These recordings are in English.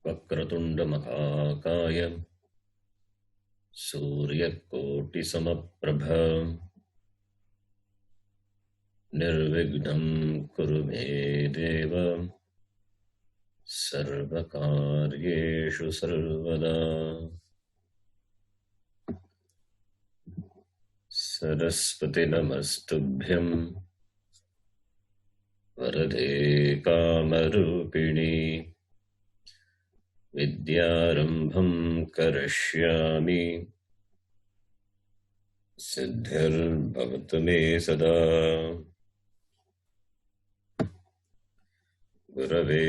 वक्रतुण्डमहाकाय सूर्यकोटिसमप्रभ निर्विघ्नं कुरु मे देव सर्वकार्येषु सर्वदा। सरस्वती नमस्तुभ्यं वरदे कामरूपिणी विद्यारम्भं करिष्यामि सिद्धिर्भवतु मे सदा। गुरवे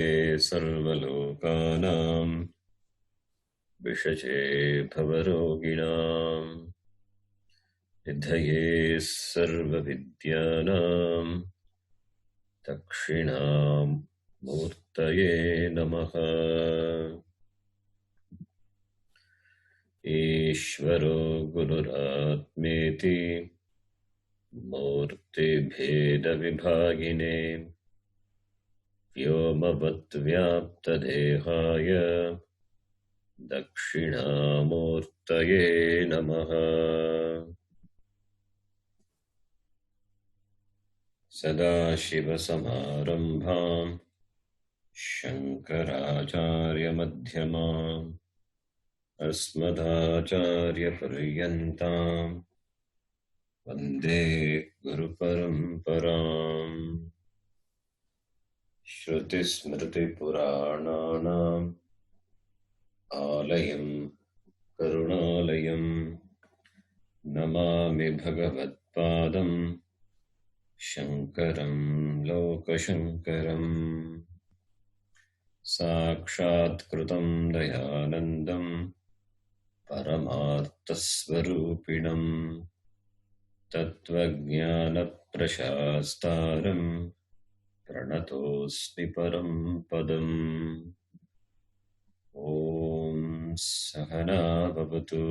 सर्वलोकानां विषये भवरोगिणां निधये सर्वविद्यानां दक्षिणामूर्तये नमः। ईश्वरो गुरुरात्मेति मूर्तिभेदविभागिने व्योमवद्व्याप्तदेहाय दक्षिणामूर्तये नमः। सदाशिवसमारम्भां शङ्कराचार्यमध्यमाम् अस्मदाचार्यपर्यन्तां वन्दे गुरुपरम्पराम्। श्रुतिस्मृतिपुराणानाम् आलयं करुणालयं नमामि भगवत्पादं शङ्करं लोकशङ्करम्। साक्षात्कृतं दयानन्दं परमार्थस्वरूपिणं तत्त्वज्ञानप्रशास्तारं प्रणतोऽस्मि परं पदम्। ॐ सहना भवतु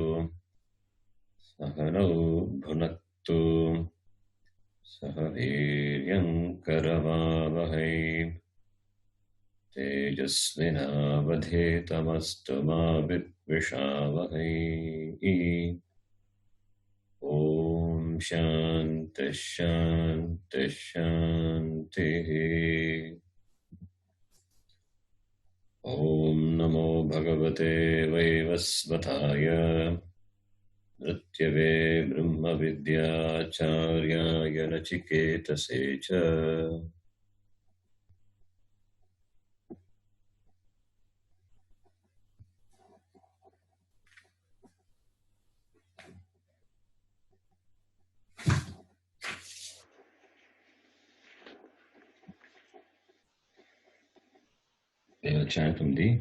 सहनौ भुनक्तु सह वीर्यं करवावहै तेजस्विनावधीतमस्तु मा विद्विषावहै। ॐ शान्तिः शान्तिः शान्तिः। ॐ नमो भगवते वैवस्वताय मृत्यवे ब्रह्मविद्याचार्याय नचिकेतसे च। They will chant from the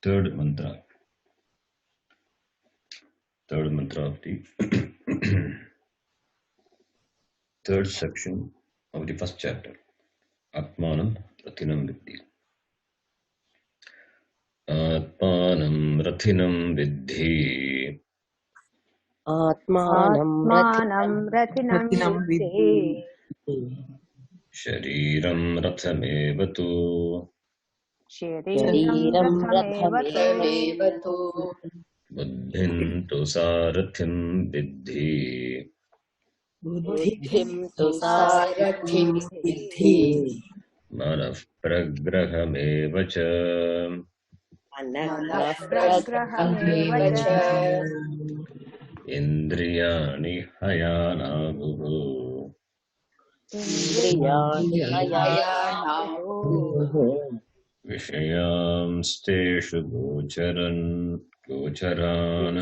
third mantra of the third section of the first chapter. Atmanam Rathinam Viddhi. Atmanam Rathinam Viddhi. Atmanam Rathinam Viddhi. Shariram Rathamevatu. Shariram Rathamevatu. Buddhim tu Sarathim Viddhi. Buddhim tu Sarathim Viddhi. Manaf Pragrahamevacha. Manaf Pragrahamevacha. Indriyani Hayanaguhu. Indriyani Hayanaguhu. Vishayamsteshu Gocharan.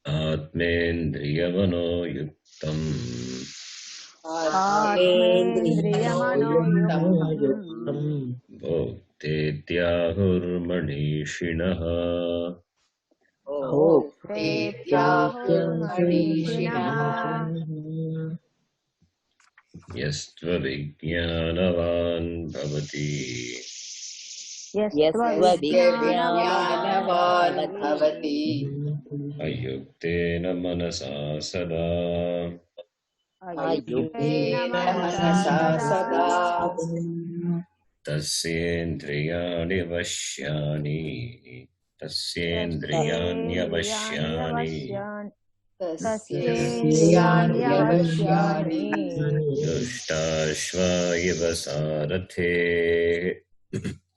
Atmendriyavano Yuktam. Bhoktetyahurmanishinaha. Yastva vijnanavan bhavati. Ayuktena manasa sada. अयुक्तेन मनसा सदा तस्येन्द्रियाणि वश्यानि तस्येन्द्रियाण्यवश्यानि तस्येन्द्रियाण्यवश्यानि दुष्टाश्व इव सारथे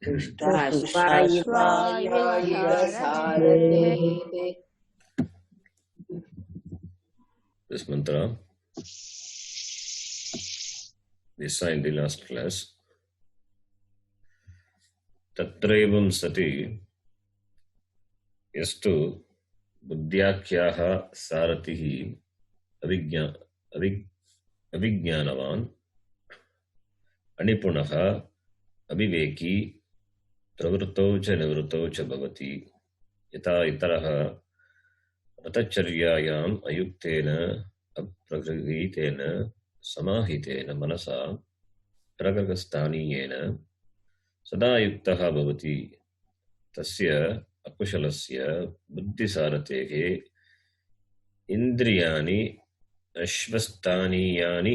दृष्टाश्वाय इव सारथे. This mantra we saw in the last class. Tatraivam sati yastu buddhyakyaha saratihi avijnanavan anipunaha aviveki pravruttau cha nivruttau cha bhavati yata itaraha ratacharyaayam ayuktena apragrihitena samahitena manasa pragargastaniyena sada yuktaha bhavati tasya akushalasya buddhisaratehe indriyani ashvastaniyani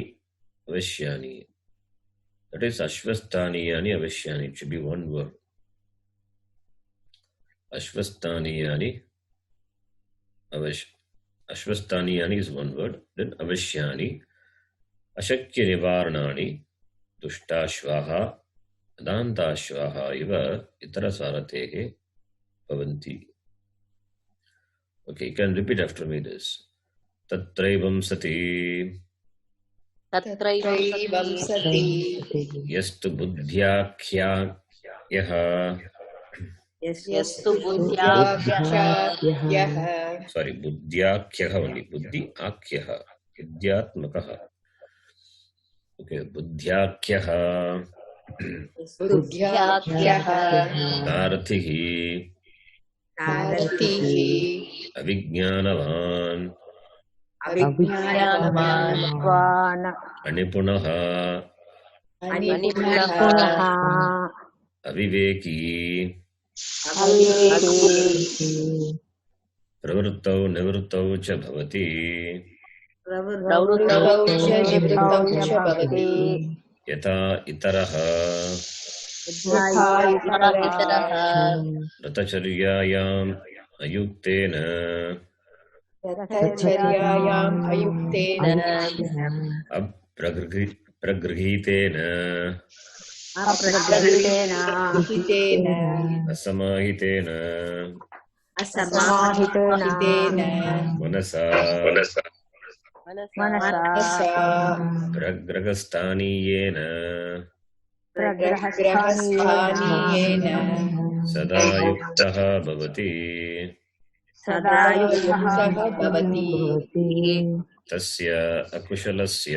avashyani. That is ashvastaniyani avashyani. It should be one word. Ashvastaniyani Ashvastaniyani is one word. Then avashyani ashakya nivaranani duštashvaha adantashvaha iva itara saratehe bhavanti. Okay, you can repeat after me this. Tatraivam sati तत्रैवं सति yastu buddhyakhya yaha यस्तु बुद्ध्याख्यः sorry buddhyakhyaha only buddhi akhyaha vidyatmakaha. Okay, buddhyakhyaha बुद्ध्याख्यः सारथिहि सारथिः अविज्ञानवान् अविज्ञानवान् अनिपुणः अनिपुणः अविवेकी अविवेकी प्रवृत्तौ निवृत्तौ च भवति प्रवृत्तौ च निवृत्तौ च भवति यथा इतरः यथा इतरः व्रतचर्यायाम् अयुक्तेन ब्रह्मचर्यायाम् अयुक्तेन प्रगृहीतेन अप्रगृहीतेन असमाहितेन असमाहितेन मनसा प्रग्रहस्थानीयेन प्रग्रहस्थानीयेन सदा युक्तः भवति सदा युक्तः भवति तस्य अकुशलस्य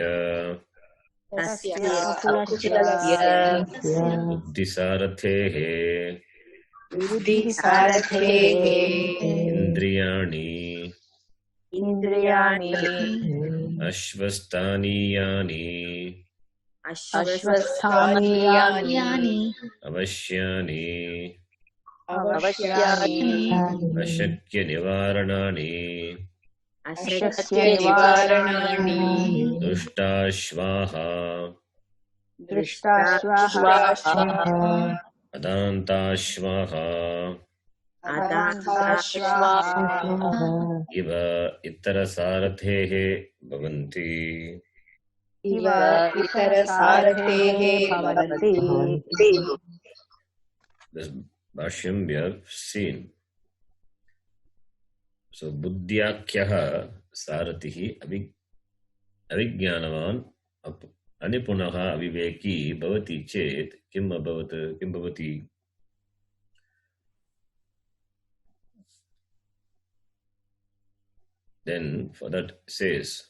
बुद्धिसारथेः बुद्धिसारथेः इन्द्रियाणि इन्द्रियाणि अश्वस्थानीयानि अश्वस्थानीयानि अवश्यानि अवश्यानि अशक्यनिवारणानि अशक्यनिवारणानि दुष्टाश्वाः दृष्टाश्वाः अदान्ताश्वाः अदान्ताश्वाः इव इतरसारथेः भवन्ति इव इतरसारथेः भवन्ति. This Bhashyam we have seen. So buddhyakyaha saratihi avijnanavan anipunaha aviveki bhavati chet kim bhavati. Then for that says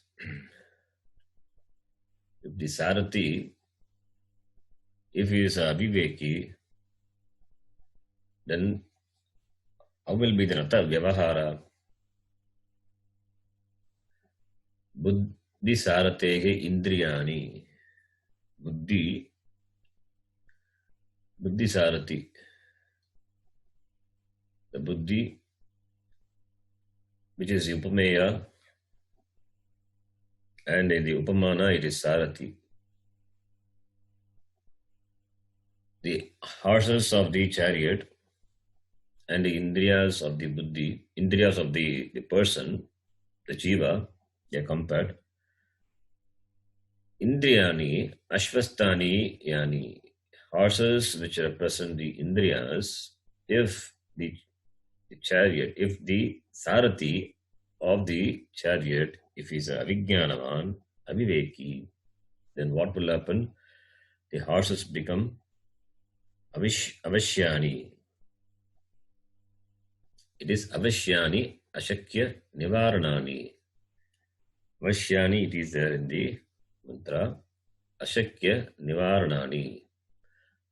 if the sarathi, if he is a aviveki, then how will be the ratha vyavahara? Buddhi saratehe indriyani. Buddhi sarathi. The buddhi, which is upameya, And in the Upamana, it is Sarathi. The horses of the chariot and the Indriyas of the Buddhi, Indriyas of the person, the Jiva, they are compared. Indriyani, Ashvastani Yani, horses which represent the Indriyas, if the chariot, if the Sarathi of the chariot, if he's a Avijnanavan, Aviveki, then what will happen? The horses become Avashyani. It is Avashyani, Ashakya, Nivaranani. Avashyani, it is there in the mantra. Ashakya, Nivaranani.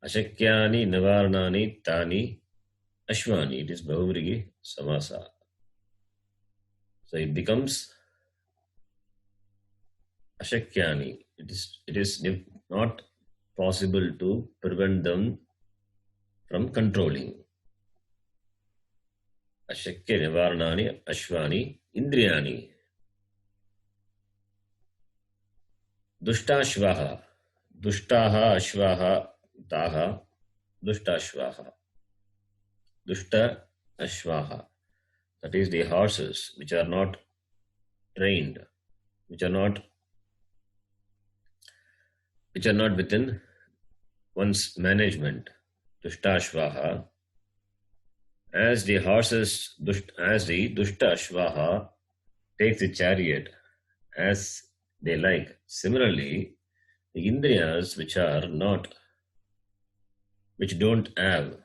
Ashakyani, Nivaranani, Tani, Ashwani. It is Bahuvrigi Samasa. So it becomes Ashakyani. It is not possible to prevent them from controlling. Ashakya Nivaranani, Ashwani, Indriyani. Duštashvaha. Duštaha, Ashvaha, Taha, Duštashvaha. Dushta Ashvaha. That is the horses which are not trained, which are not within one's management. Duštashvaha. As the horses, as the Dushta Ashvaha takes the chariot as they like, similarly, the Indriyas which don't have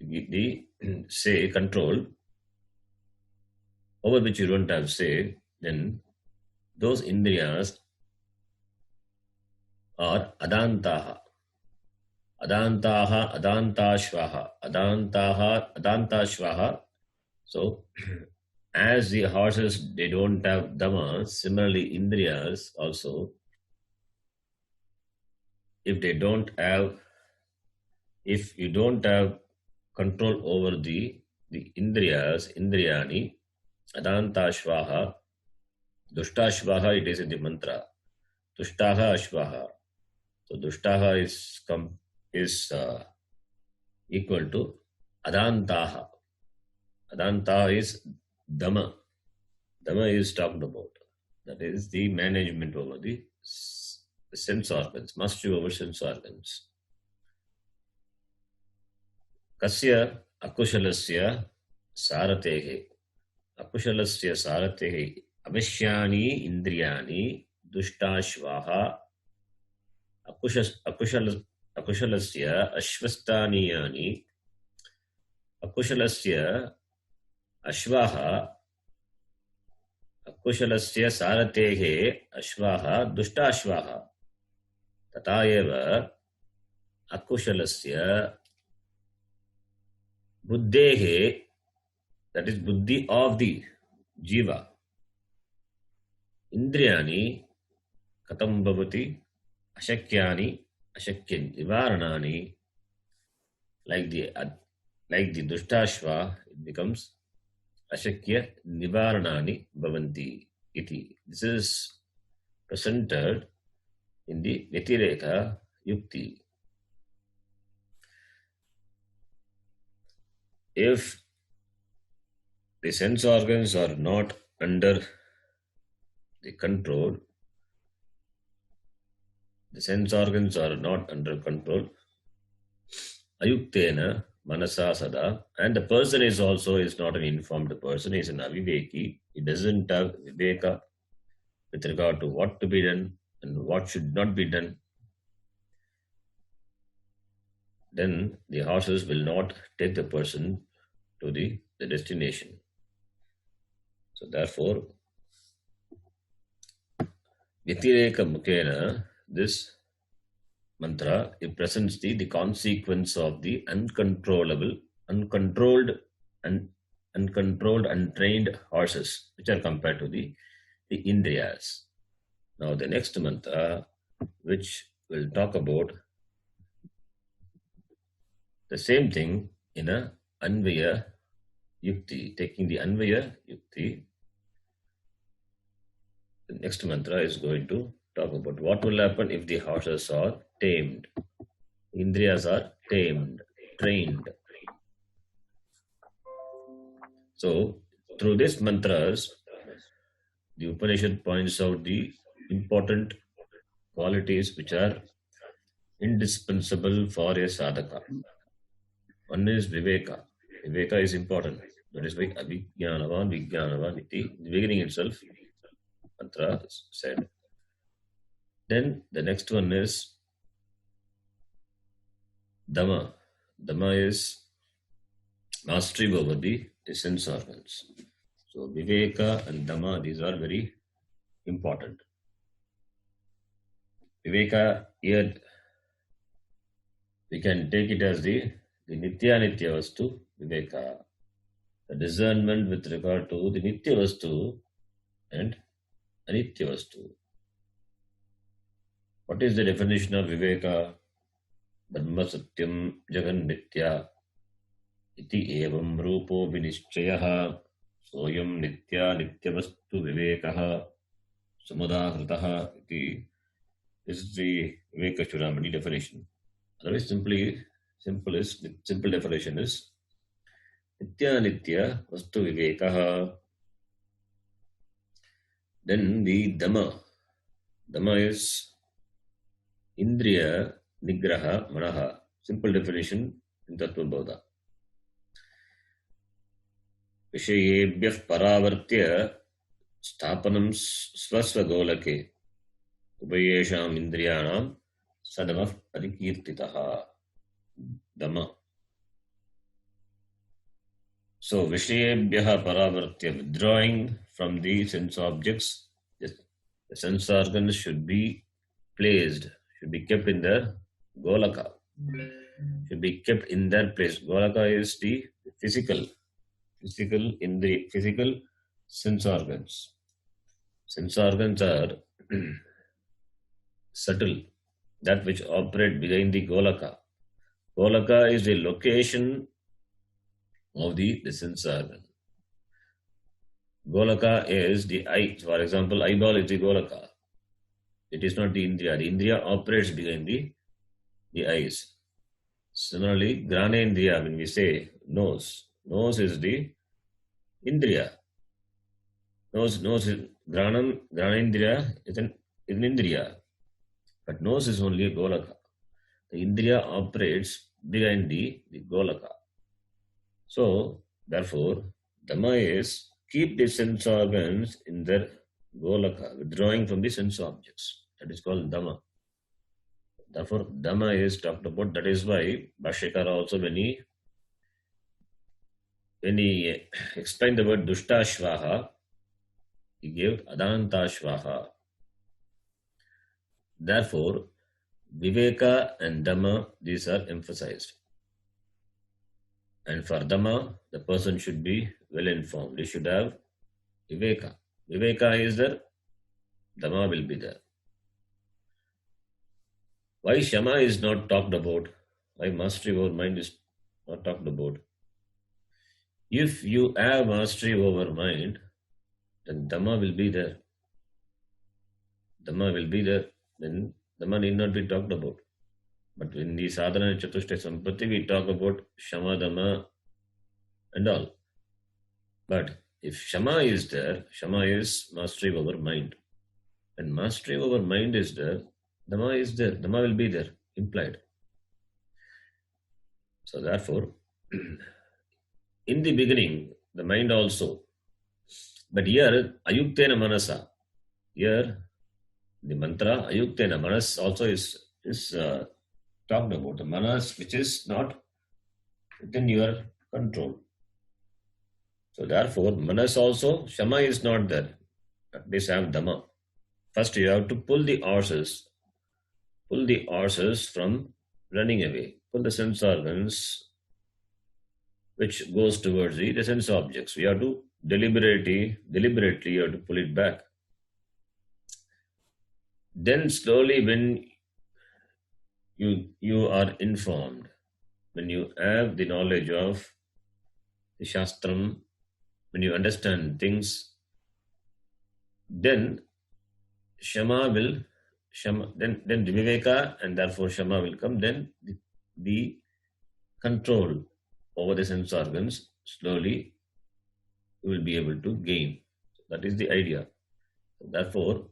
the say control, over which you don't have say, then those Indriyas are Adantaha. Adantaha, Adantashvaha, Adantaha, Adantashvaha. So, as the horses, they don't have Dhamma, similarly, Indriyas also, if you don't have control over the Indriyas, Indriyani, Adantashvaha, Duštashvaha, it is in the mantra. Dushtaha Ashvaha. So Dushtaha is equal to Adantaha. Adantaha is Dhamma. Dhamma is talked about. That is the management over the sense organs, mastery over sense organs. Kasya akushalasya saratehe. Akushalasya saratehe avashyani indriyani duštashvaha akushalasya ashvastaniyani akushalasya ashvaha akushalasya saratehe ashvaha duštashvaha tata eva akushalasya buddhehe, that is buddhi of the jiva, indriyani katam bhavati ashakyani ashakya nivaranani, like the duštashva, it becomes ashakya nivaranani bhavanti iti. This is presented in the Vyatireka Yukti. If the sense organs are not under the control, ayuktena manasa sada, and the person is not an informed person, he is an aviveki, he doesn't have viveka with regard to what to be done and what should not be done, then the horses will not take the person to the destination. So therefore, Vyatireka Mukena, this mantra, it presents the consequence of the uncontrolled, untrained horses, which are compared to the Indriyas. Now the next mantra, which will talk about the same thing in a Anvaya Yukti, taking the Anvaya Yukti. The next mantra is going to talk about what will happen if the horses are tamed. Indriyas are tamed, trained. So, through these mantras, the Upanishad points out the important qualities which are indispensable for a sadhaka. One is Viveka. Viveka is important. That is why Avijnanavan, Vijnanavan iti. In the beginning itself, mantra is said. Then the next one is Dhamma. Dhamma is mastery over the sense organs. So Viveka and Dhamma, these are very important. Viveka, here we can take it as the Nitya Nitya Vastu Viveka. The discernment with regard to the Nitya Vastu and Anitya Vastu. What is the definition of Viveka? Dhamma Satyam Jagan Nitya iti evam rupo vinishchayaha soyam nitya nityavastu vivekaha samudahritaha iti. This is the Viveka Chudamani definition. Otherwise, simple definition is nitya nitya vastu vivekaha. Then the Dhamma. Dhamma is Indriya Nigraha Manaha. Simple definition in Tattvabodha. Vishayebhyah paravartya sthapanam swasvagolake ubayesham indriyanam sadamah parikirtitaha. Dhamma. So Vishayebhyah paravartya, withdrawing from the sense objects, the sense organs should be placed, should be kept in their golaka, should be kept in their place. Golaka is the physical sense organs. Sense organs are subtle, that which operate behind the golaka. Golaka is the location of the sense organ. Golaka is the eye. For example, eyeball is the golaka. It is not the Indriya. The Indriya operates behind the eyes. Similarly, Granendriya, when we say nose is the Indriya. Nose is Granendriya is an Indriya. But nose is only a Golaka. The Indriya operates behind the Golaka. So, therefore, Dhamma is keep the sense organs in their Golaka, withdrawing from the sense objects. That is called Dhamma. Therefore, Dhamma is talked about. That is why Bhashyakara also, when he explained the word Dushtashvaha, he gave Adantashvaha. Therefore, Viveka and Dhamma, these are emphasized. And for Dhamma, the person should be well informed. He should have Viveka. Viveka is there, Dhamma will be there. Why Shama is not talked about? Why mastery over mind is not talked about? If you have mastery over mind, then Dhamma will be there. Dhamma will be there. Then Dhamma need not be talked about. But in the Sadhana Chatushtaya Sampatti, we talk about Shama, Dhamma and all. But if Shama is there, Shama is mastery over mind. When mastery over mind is there, Dhamma is there. Dhamma will be there, implied. So therefore, in the beginning, the mind also. But here, Ayuktena Manasa. Here, the mantra, Ayuktena Manas also is talked about. The Manas which is not within your control. So therefore, Manas also, Shama is not there. At least have Dhamma. First you have to pull the horses from running away. Pull the sense organs which goes towards the sense objects. We have to deliberately you have to pull it back. Then slowly when you are informed, when you have the knowledge of the Shastram, when you understand things, then then the Viveka and therefore Shama will come. Then the control over the sense organs slowly you will be able to gain. That is the idea. Therefore,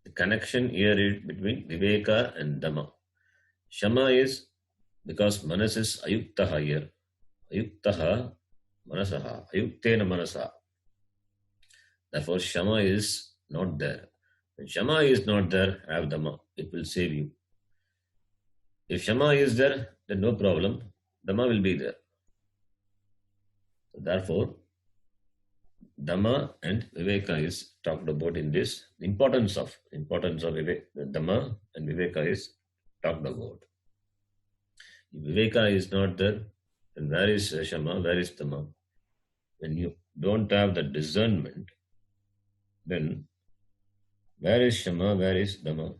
the connection here is between Viveka and Dhamma. Shama is because Manas is Ayuktaha here. Ayuktaha Manasaha. Ayuktena Manasa. Therefore, Shama is not there. When Shama is not there, have Dhamma. It will save you. If Shama is there, then no problem. Dhamma will be there. So therefore, Dhamma and Viveka is talked about in this. The importance of Dhamma and Viveka is talked about. If Viveka is not there, then where is Shama? Where is Dhamma? When you don't have the discernment, then where is Shama? Where is Dhamma?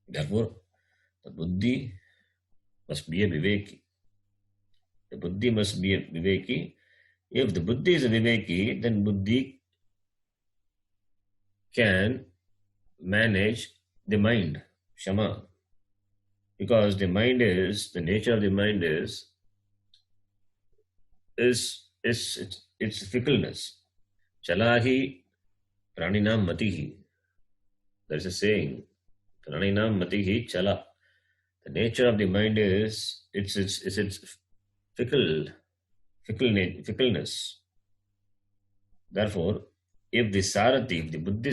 Therefore, the Buddhi must be a Viveki. The Buddhi must be a Viveki. If the Buddhi is a Viveki, then Buddhi can manage the mind, Shama. Because the nature of the mind is its fickleness. Chalahi praninam matihi. There is a saying, praninam matihi chala. The nature of the mind is its fickleness. Therefore, if the Buddhi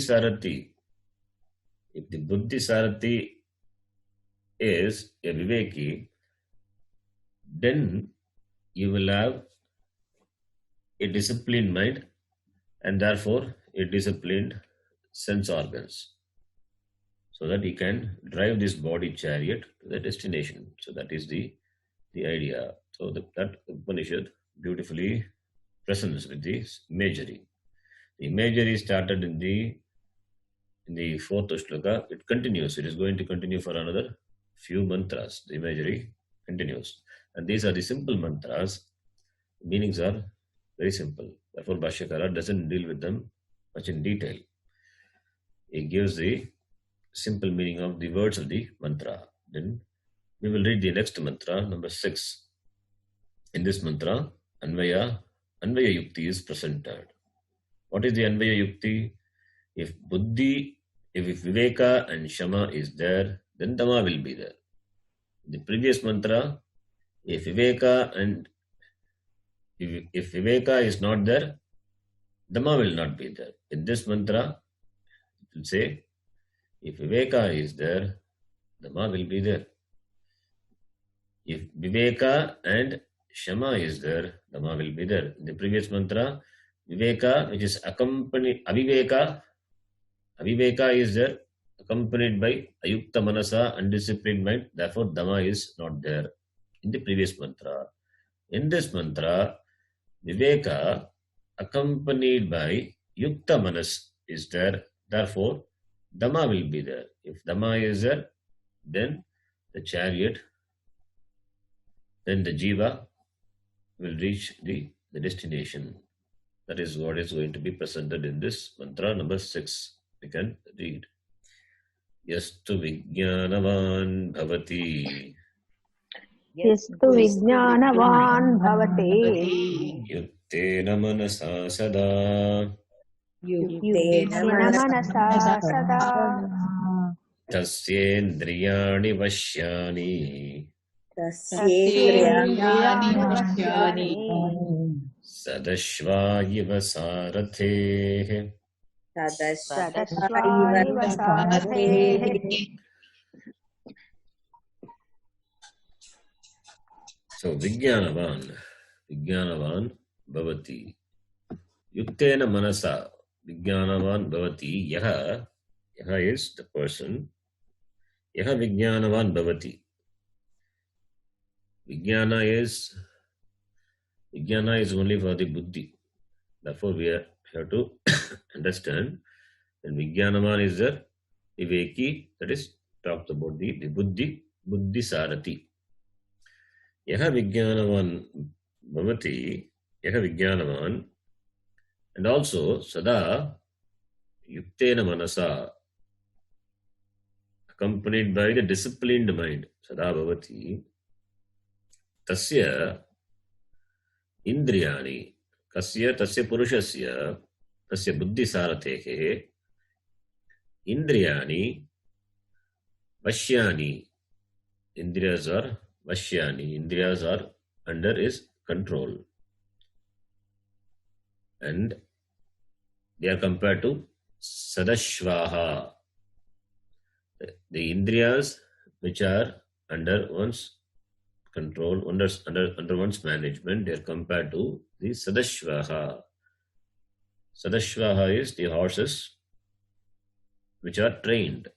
Sarathi is a Viveki, then you will have a disciplined mind and therefore a disciplined sense organs, so that he can drive this body chariot to the destination. So that is the idea. So that Upanishad beautifully presents with this imagery. The imagery started in the fourth shloka. It continues. It is going to continue for another few mantras. The imagery continues. And these are the simple mantras. The meanings are very simple. Therefore, Bhashyakara doesn't deal with them much in detail. He gives the simple meaning of the words of the mantra. Then we will read the next mantra, number 6. In this mantra, Anvaya Yukti is presented. What is the Anvaya Yukti? If Viveka and Shama is there, then Dhamma will be there. In the previous mantra, if Viveka is not there, Dhamma will not be there. In this mantra, it will say, if Viveka is there, Dhamma will be there. If Viveka and Shama is there, Dhamma will be there. In the previous mantra, Viveka, which is Aviveka is there, accompanied by Ayukta Manasa, undisciplined mind. Therefore, Dhamma is not there in the previous mantra. In this mantra, Viveka, accompanied by Yukta Manas, is there. Therefore, Dhamma will be there. If Dhamma is there, then the chariot, then the Jiva will reach the destination. That is what is going to be presented in this mantra number 6. We can read. Yastu Vijnanavan Bhavati. Yastu Vijnanavan Bhavate. Yuktena Manasa Sada. Yuktena Manasa Sada. Tasyendriyani Vashyani. Tasyendriyani Vashyani. Sadashvayiva Sarathe. Sadashvayiva Sarathe. So Vijnanavan Bhavati. Yuktena Manasa. Vijnanavan Bhavati. Yaha is the person. Yaha Vijnanavan Bhavati. Vijnana is only for the Buddhi. Therefore, we have to understand that Vijnanavan is the Viveki, that is talked about the Buddhi Sarathi. Yaha Vijnanavan Bhavati, Yaha Vijnanavan, and also Sada, yuktena manasa, accompanied by the disciplined mind, sada bhavati, tasya indriyani, kasya tasya purushasya, tasya buddhi saratehe, indriyani, vashyani, indriyas are vashyani, indriyas are under his control. And they are compared to sadashvaha, the indriyas which are under one's control, under one's management, they are compared to the sadashvaha. Sadashvaha is the horses which are trained,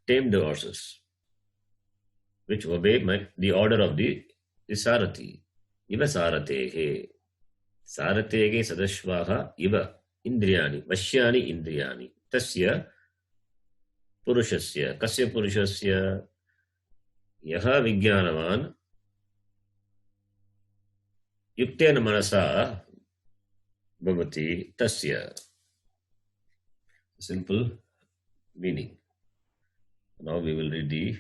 tamed horses, which obey the order of the Sarathi. Iva Saratehe. Saratehe Sadashvaha Iva Indriyani. Vashyani Indriyani. Tasya Purushasya. Kasya Purushasya. Yaha Vijnanavan Yuktena Manasa Bhavati Tasya. Simple meaning. Now we will read the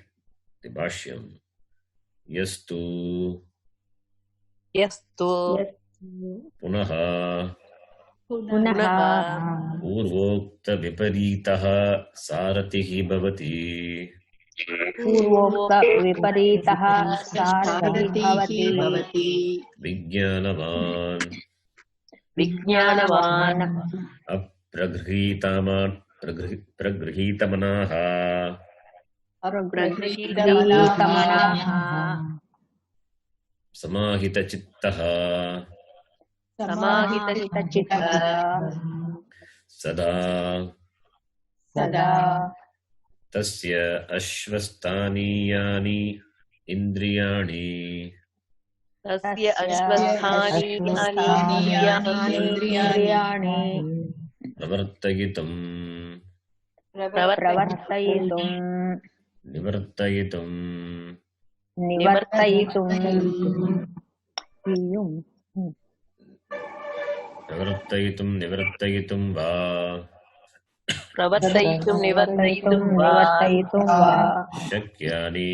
Bhashyam. Yastu Punaha Purvokta Viparitaha Saratihi Bhavati Purvokta viparitaha saratihi bhavati Vijnanavan Pragrhitamanaha Samahita Chittaha Sada Tasya Ashvastaniyani Indriyani Pravartayitum Nivartayitum Nivartayitum Va Shakyani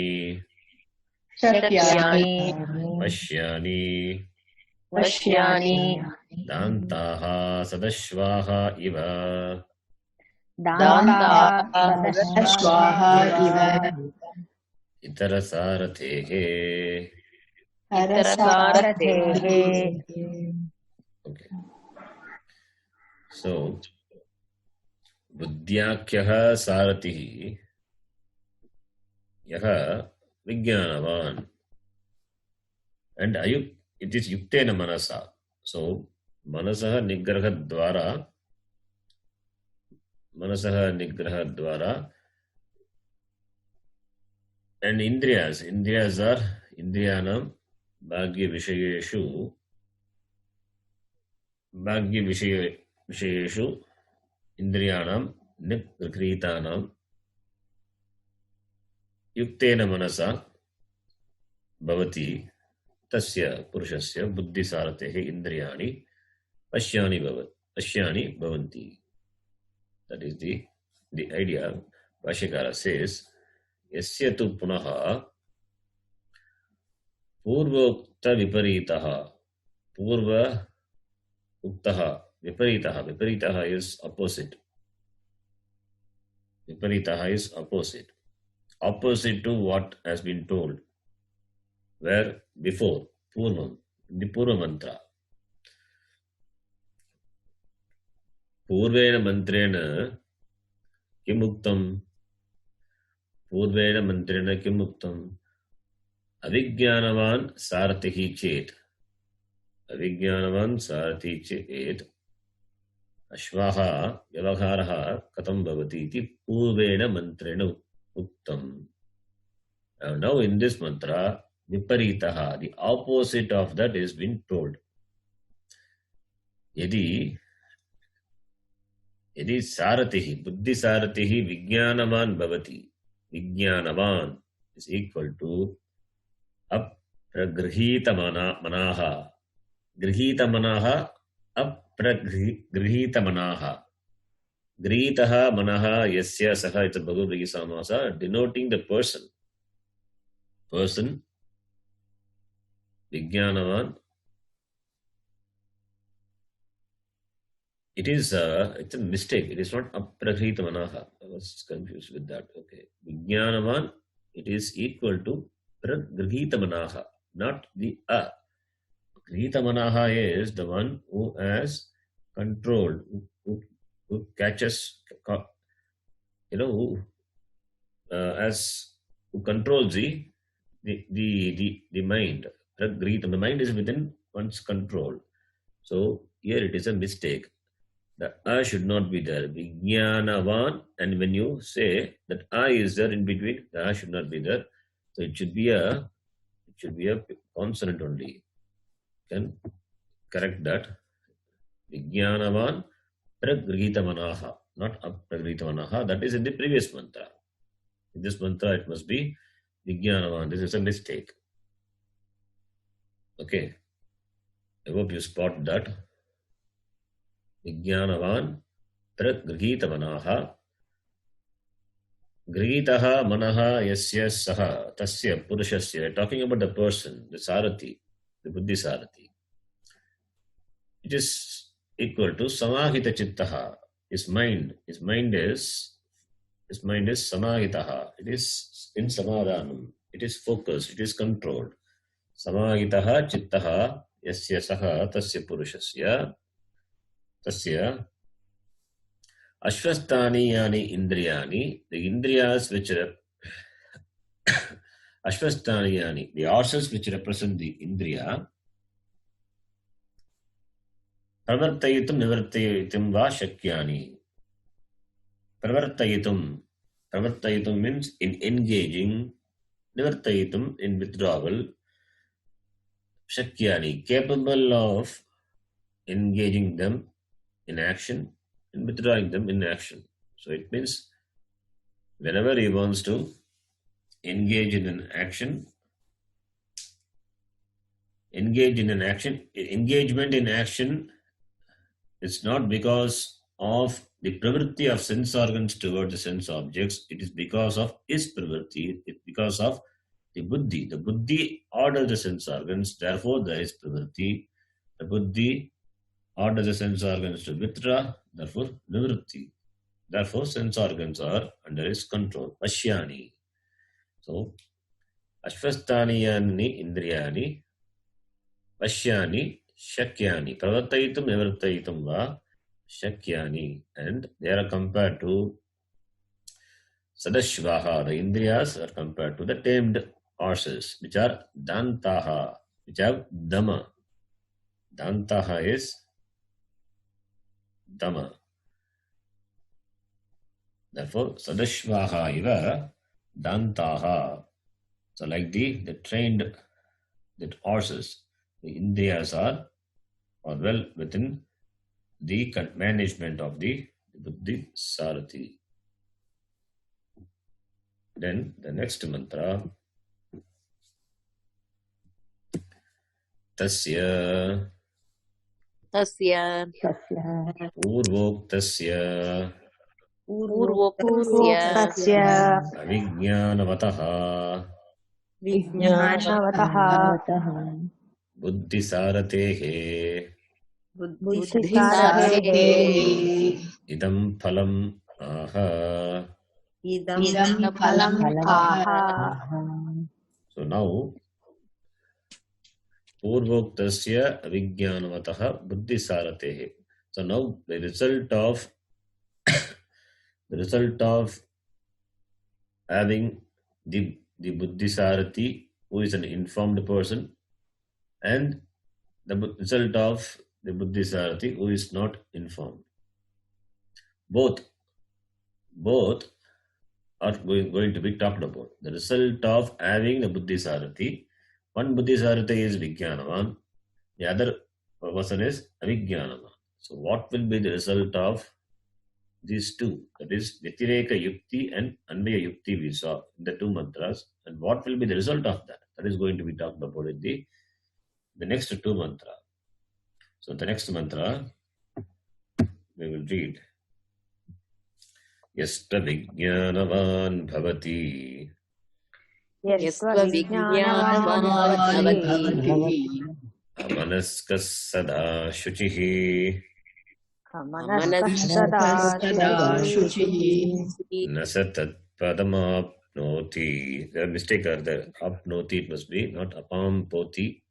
Vashyani Dantaha Sadashvaha Iva Itara Saratehe. Okay. So, Buddhyakyaha Saratihi Yaha Vijnanavan. And it is Yuktena Manasa. So, Manasaha Nigraha Dwara and Indriyas are Indriyanam Bhagya Vishayeshu Indriyanam Nigrhitanam Yuktena Manasa Bhavati Tasya Purushasya Buddhi Saratehe Indriyani Pashyani Bhavanti. That is the idea. Bhashyakara says, Yasya tu punaha Purvokta Viparitaha. Purva Uktaha Viparitaha. Viparitaha is opposite. Viparitaha is opposite. Opposite to what has been told. Where before, Purvam, the Purva mantra. Purvena mantrena kimuktam. Purvena mantrena kimuktam. Avijnanavan saratihi chet. Avijnanavan saratihi chet. Ashvaha vyavaharaha katam bhavati iti purvena mantrena uktam. Now in this mantra, viparitaha, the opposite of that is being told. Yadi saratihi, buddhi saratihi vijnanavan bhavati. Vijnanavan is equal to apragrhita manaha. Grhita manaha apragrhita manaha. Gritaha manaha yasya saha, it's a Bhagavad Samasa, denoting the person. Person, Vijnanavan. It's a mistake. It is not aprahrita manaha. I was confused with that. Okay. Vijnanavan, it is equal to pragrhita manaha, not the a. Grhita manaha is the one who has controlled, who catches, who as who controls the mind. The mind is within one's control. So here it is a mistake. The a should not be there. Vijnanavan, and when you say that a is there in between, the a should not be there. So it should be a consonant only. Can correct that. Vijnanavan pragrhita manaha, not apragrhita manaha. That is in the previous mantra. In this mantra, it must be Vijnanavan. This is a mistake. Okay. I hope you spot that. Vijnanavan pragrhita manaha. Grhitaha manaha yasya saha tasya purushasya. Talking about the person, the Sarathi, the Buddhi Sarathi. It is equal to samahita chittaha. His mind is samahitaha. It is in samadhanam. It is focused. It is controlled. Samahitaha chittaha yasya saha tasya purushasya tasya ashvastani yani indriyani. The indriyas which are ashvastani yani, the horses which represent the indriya, pravartayitum nivartayitum va shakyani. Pravartayitum means in engaging, nivartayitum in withdrawal, shakyani, capable of engaging them in action and withdrawing them in action. So it means whenever he wants to engage in an action, engagement in action is not because of the pravritti of sense organs toward the sense objects. It is because of his pravritti. It's because of the buddhi. The buddhi orders the sense organs. Therefore, there is pravritti. The buddhi orders the sense organs to withdraw. Therefore, nivritti. Therefore, sense organs are under his control. Pashyani. So, ashvastani yani indriyani. Pashyani shakyani. Pravartayitum nivartayitum va shakyani. And they are compared to sadashvaha. The indriyas are compared to the tamed horses, which are dantaha, which have dhamma. Dantaha is dhamma. Therefore, sadashvaha iva dantaha. So like the trained horses, the indriyas are well within the management of the buddhi sarathi. Then the next mantra, tasya purvoktasya avijnanavataha buddhisaratehe idam phalam aha. So now, purvoktasya avijnanavataha buddhisaratehe. So now the result of having the buddhisarathi, who is an informed person, and the result of the buddhisarathi, who is not informed. Both are going to be talked about. The result of having a buddhisarathi, one buddhisarathi is vijnanavan, the other person is avijnanavan. So what will be the result of these two? That is Vyatireka Yukti and Anvaya Yukti we saw in the two mantras. And what will be the result of that? That is going to be talked about in the next two mantra. So the next mantra we will read. Yasta vijnanavan bhavati. यस्त्व विज्ञानवान् भवति Amanaskas sada shuchihi. अमनस्कः सदा शुचिः Nasatat padamapnoti. The mistake are there. Apnoti, it must be, not apam poti.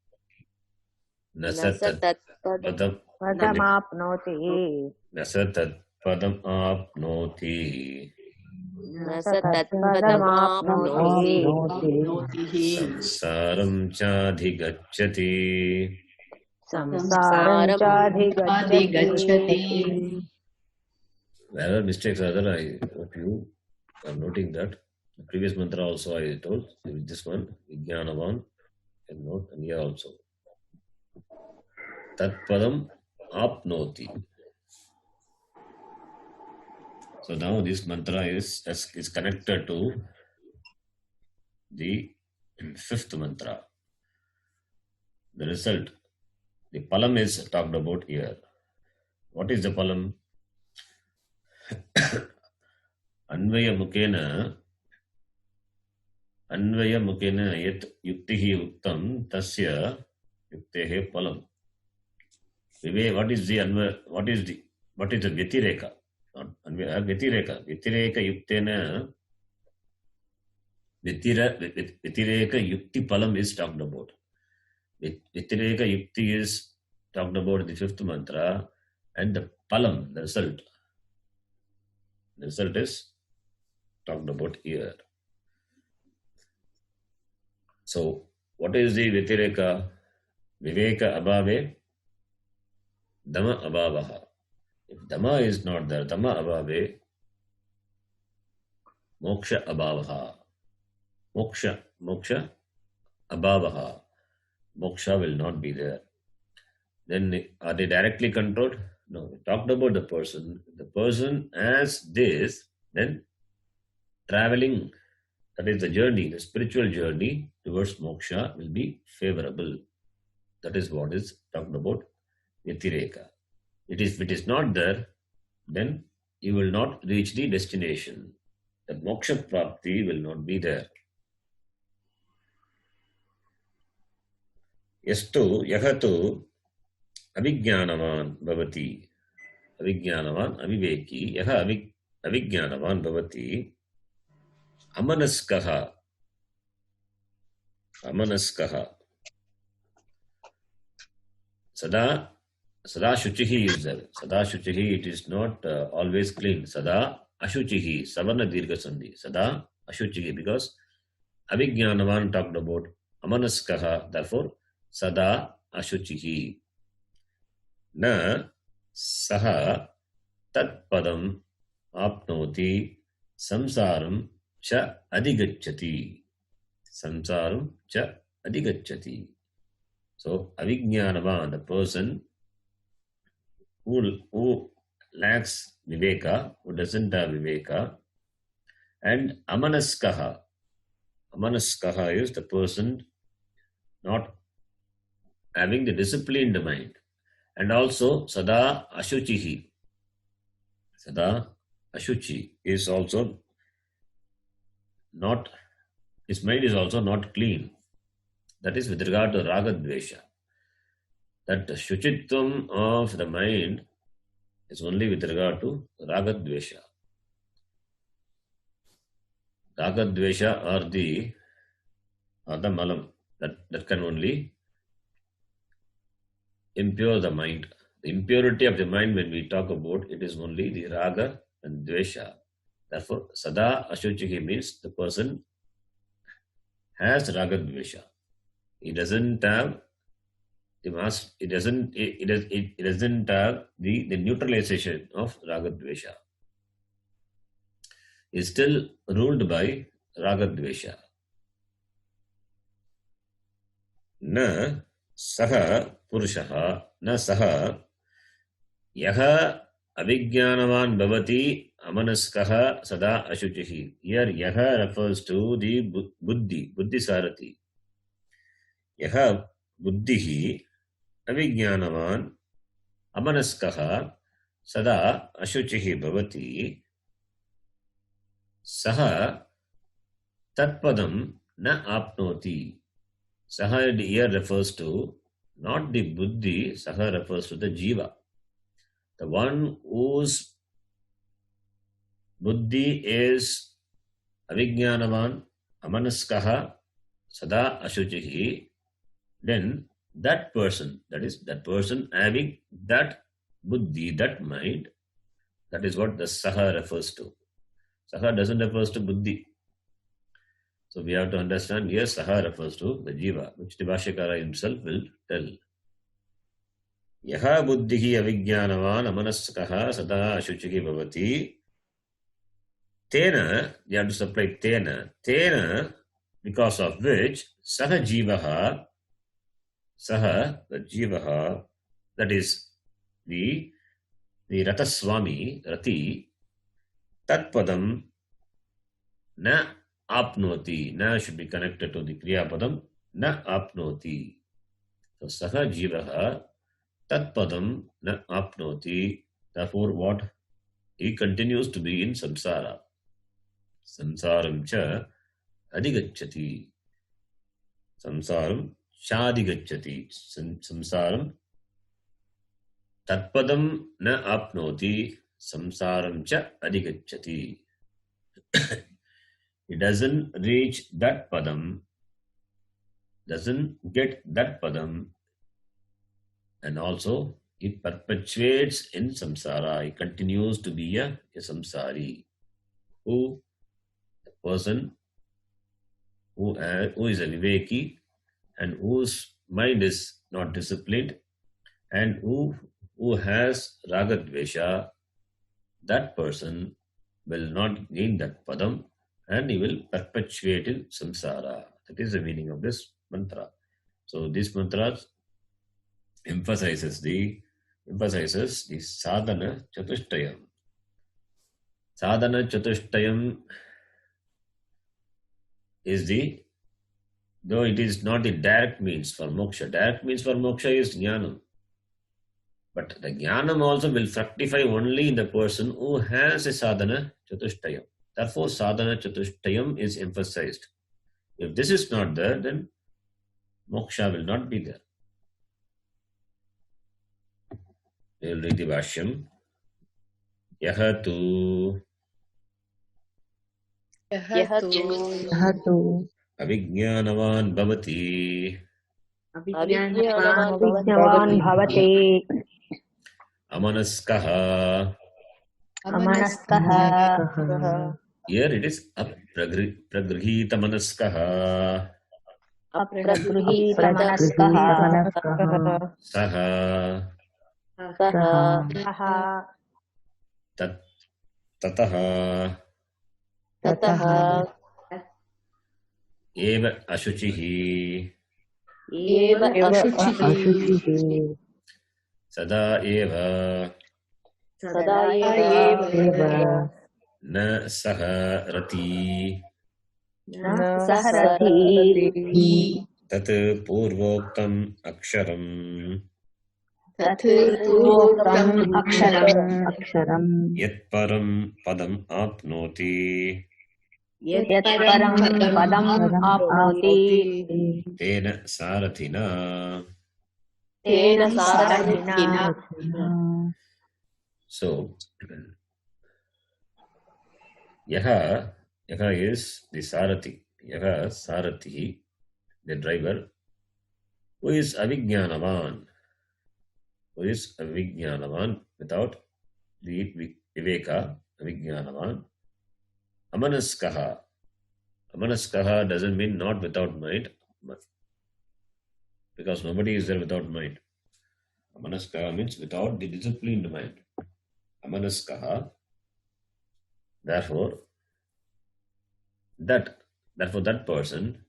Nasatat padam. पदमाप्नोति Nasatat padam apnoti. पदमाप्नोति Samsaram chadhigacchati. संसारं चाधिगच्छति Wherever mistakes are there, I hope you are noting that. The previous mantra also I told. This one, Vijnanavan, and note, and here also. Tat padam apnoti. So now this mantra is connected to the fifth mantra. The result, the palam is talked about here. What is the palam? Anvaya mukena yat yuktihi uktam tasya yuktehe palam. What is the vyatireka? Vyatireka yuktena vyatireka yukti palam is talked about. Vyatireka yukti is talked about in the fifth mantra, and the palam, the result. The result is talked about here. So, what is the vyatireka? Viveka abhave, dhamma abhavaha. If dhamma is not there, dhamma abhave, moksha abhavaha. Moksha abhavaha. Moksha will not be there. Then are they directly controlled? No, we talked about the person. The person as this, then traveling, that is the journey, the spiritual journey towards moksha will be favorable. That is what is talked about Yatireka. If it is not there, then you will not reach the destination. The moksha prapti will not be there. Yastu yahatu avijnanavan bhavati. Avijnanavan, aviveki, yaha avijnanavan bhavati. Amanaskaha. Sada shuchihi is there. Sada shuchihi, it is not always clean. Sada ashuchihi, savarna dirgha sandhi. Sada ashuchihi, because avijnanavan talked about amanaskaha, therefore sada ashuchihi. Na saha tat padam apnoti samsaram cha adhigacchati. Samsaram cha adhigacchati. So, avijnanavan, the person who lacks viveka, who doesn't have viveka, and amanaskaha. Amanaskaha is the person not having the disciplined mind. And also, sada ashuchihi. Sada ashuchi is also not, his mind is also not clean. That is with regard to raga dvesha. That shuchitvam of the mind is only with regard to raga dvesha. Raga dvesha are the malam that can only impure the mind. The impurity of the mind, when we talk about, it is only the raga and dvesha. Therefore, sada ashuchihi means the person has raga dvesha. He doesn't have the mass. It doesn't have the neutralization of raga dvesha. He is still ruled by raga dvesha. Na saha purushaha, na saha yaha avijnanavan bhavati amanaskaha sada ashuchihi. Here yaha refers to the buddhi sarati. Yaha buddhihi avijnanavan amanaskaha sada ashuchihi bhavati. Saha tatpadam na apnoti. Saha here refers to not the buddhi, saha refers to the jiva. The one whose buddhi is avijnanavan, amanaskaha, sada ashuchihi, then that person, that is, that person having that buddhi, that mind, that is what the saha refers to. Saha doesn't refers to buddhi. So we have to understand here saha refers to the jiva, which the Bhashyakara himself will tell. Yaha buddhihi avijnanavan amanaskaha sada ashuchihi bhavati. Tena, you have to supply tena, because of which saha jivaha, saha, the jivaha, that is the Rataswami, Rati, tatpadam na apnoti. Na should be connected to the Kriya Padam, na apnoti. So saha jivaha tatpadam na apnoti. Therefore, what? He continues to be in samsara. Samsaram cha adigacchati. Samsaram chadigacchati. Samsaram tatpadam na apnoti. Samsaram cha adigacchati. He doesn't reach that padam, doesn't get that padam, and also it perpetuates in samsara. He continues to be a samsari. Who? The person who is a viveki and whose mind is not disciplined and who has ragadvesha, that person will not gain that padam and he will perpetuate in samsara. That is the meaning of this mantra. So this mantra emphasizes the sadhana chatushtayam. Sadhana chatushtayam is the, though it is not the direct means for moksha. Direct means for moksha is jnanam. But the jnanam also will fructify only in the person who has a sadhana chatushtayam. Therefore, sadhana chatushtayam is emphasized. If this is not there, then moksha will not be there. We will read the Bhashyam. Yaha tu avijnanavan bhavati Vignyavan bhavati amanaskaha. Amanaskaha Here it is apragrihita manaskaha. Apragrihita manaskaha Saha Saha tataha eva ashuchihi sada eva na saha rati Saharati tat purvoktam aksharam Aksharam yat param padam apnoti Yat param padam apnoti tena sarathina. Sarathina. So, yaha is the sarathi. Yaha sarathi, the driver, who is avijnanavan. Who is avijnanavan without the viveka, avijnanavan. Amanaskaha. Amanaskaha doesn't mean not without mind, because nobody is there without mind. Amanaskaha means without the disciplined mind. Amanaskaha. Therefore, that person,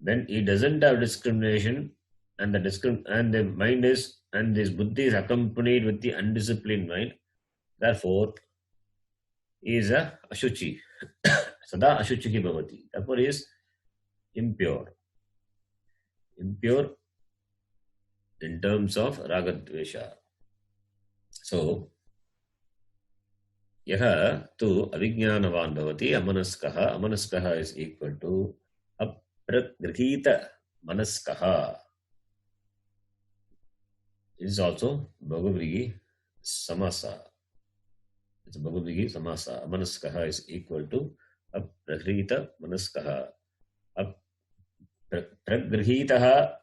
then he doesn't have discrimination, and the mind is, and this buddhi is accompanied with the undisciplined mind. Therefore, he is a ashuchi. Sada ashuchihi bhavati. Therefore, he is impure. Impure in terms of ragadvesha. So, Yaha tu avijnanavan bhavati amanaskaha. Amanaskaha is equal to apragrihita manaskaha. It is also Bhagavrigi Samasa. It's Bhagavrigi Samasa. Amanaskaha is equal to apragrihita manaskaha. Pragrihitaha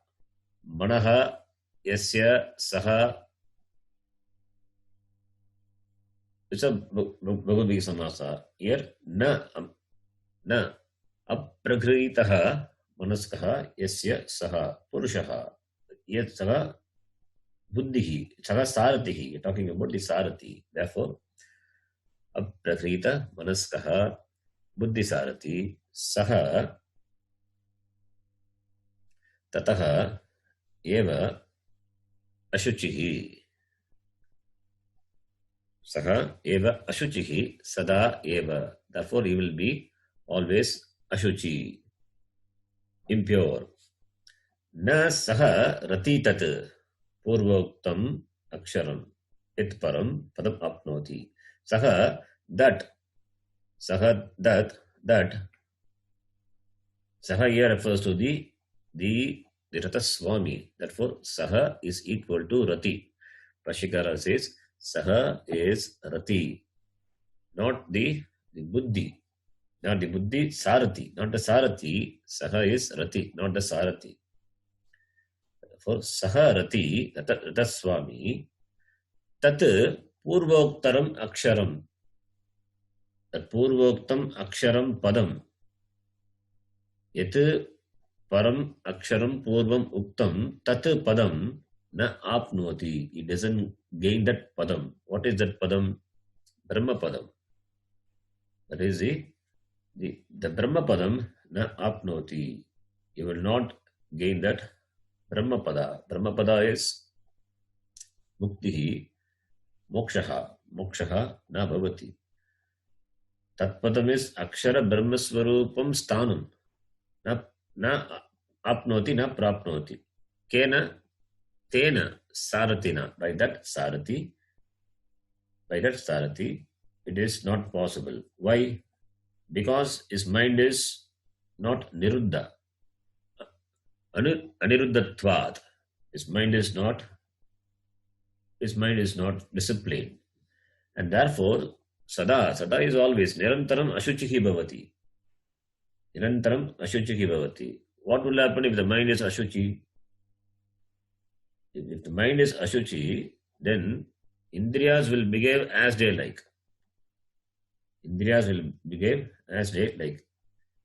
manaha yasya saha. It's a Bhagavrigi Samasa. Here na apragrihitaha manaskaha yasya saha purushaha. Yet saha buddhihi, saha saratihi. You're talking about the sarati. Therefore, apragrihita manaskaha buddhi sarati saha tataha eva ashuchihi. Saha eva ashuchihi sada eva. Therefore, he will be always ashuchi, impure. Na saha rati tat purvoktam aksharam it param padam apnoti. Saha that saha here refers to the Rata Swami. Therefore, saha is equal to rati. Pashikara says saha is rati, not the buddhi, not the buddhi, sarati, not the sarati. Saha is rati, not the sarati. For saha rati, Rata Swami, tat purvoktaram aksharam. That purvoktam aksharam padam. Yet param aksharam purvam uktam tat padam na apnoti. He doesn't gain that padam. What is that padam? Brahma padam. That is the Brahma padam na apnoti. You will not gain that Brahma pada. Brahma pada is muktihi, mokshaha na bhavati. Tat padam is akshara brahma swarupam sthanam. Na apnoti na prapnoti. Kena tena saratina. By that sarati, it is not possible. Why? Because his mind is not niruddha. Aniruddhatvat. His mind is not disciplined. And therefore, sada is always nirantaram ashuchihi bhavati. Nirantaram ashuchihi bhavati. What will happen if the mind is ashuchi? If the mind is ashuchi, then indriyas will behave as they like.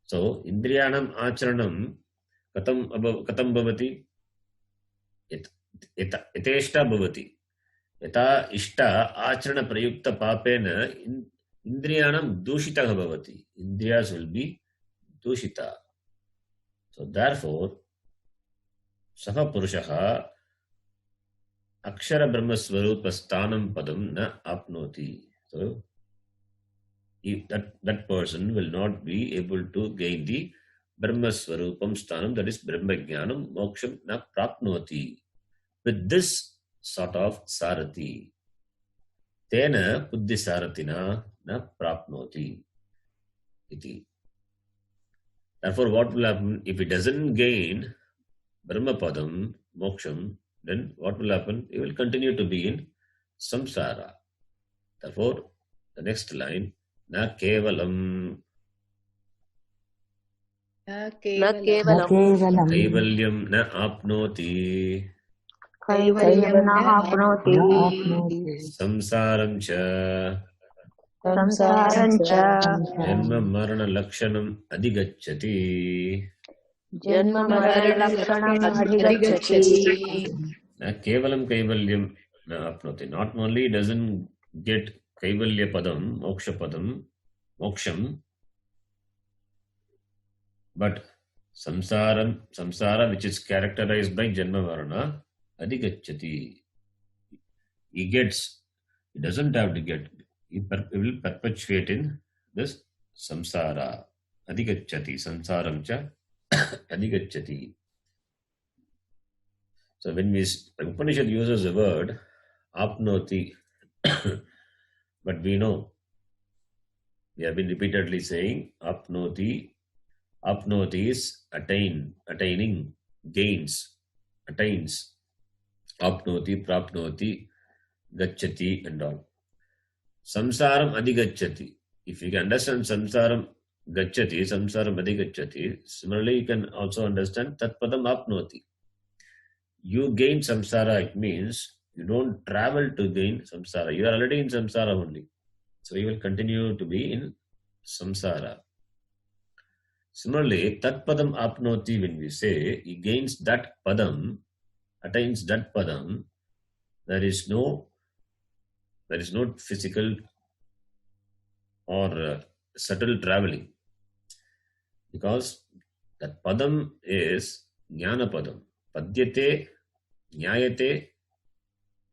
So, indriyanam acharanam katam bhavati? Yateshta bhavati. Yata ishta acharana prayukta papena indriyanam dushitah bhavati. Indriyas will be dushita. So therefore, saha purushaha akshara brahma swarupa sthanam padam na apnoti. So that person will not be able to gain the brahma swarupam sthanam, that is brahma jnanam moksham na prapnoti. With this sort of sarati, tena buddhi saratina na prapnoti iti. Therefore, what will happen if he doesn't gain Brahma Padam, Moksham? Then what will happen? He will continue to be in samsara. Therefore, the next line, na kevalam kaivalyam na apnoti Kaivalyam na apnoti samsaram cha samsarancha janma marana lakshanam adhigacchati. janma marana lakshanam adhigacchati. Na kevalam kaivalyam na apnoti. Not only doesn't get kaivalya padam, moksha padam, moksham, but samsara which is characterized by janma marana adhigacchati. He doesn't have to get. He will perpetuate in this samsara. Adhigacchati, samsaram cha adhigacchati. So when Upanishad uses the word apnoti, but we know We have been repeatedly saying apnoti. Apnoti is attaining, gains, attains. Apnoti, prapnoti, gacchati, and all. Samsaram adhigacchati. If you can understand samsaram gacchati, samsaram adhigacchati, similarly you can also understand tatpadam apnoti. You gain samsara, it means you don't travel to gain samsara. You are already in samsara only. So you will continue to be in samsara. Similarly, tat padam apnoti, when we say he gains that padam, attains that padam, there is no physical or subtle traveling, because that padam is jnana padam. Padyate, jnayate,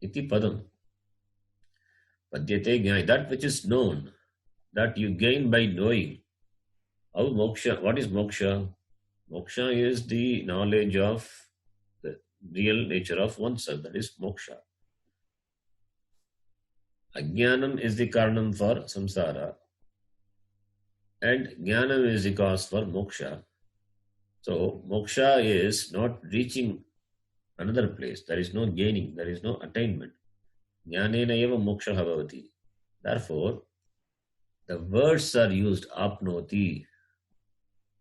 iti padam. Padyate, jnayate, that which is known, that you gain by knowing. How moksha? What is moksha? Moksha is the knowledge of the real nature of oneself. That is moksha. Ajnanam is the karanam for samsara, and jnanam is the cause for moksha. So moksha is not reaching another place. There is no gaining. There is no attainment. Jnanena eva moksha bhavati. Therefore, the words are used apnoti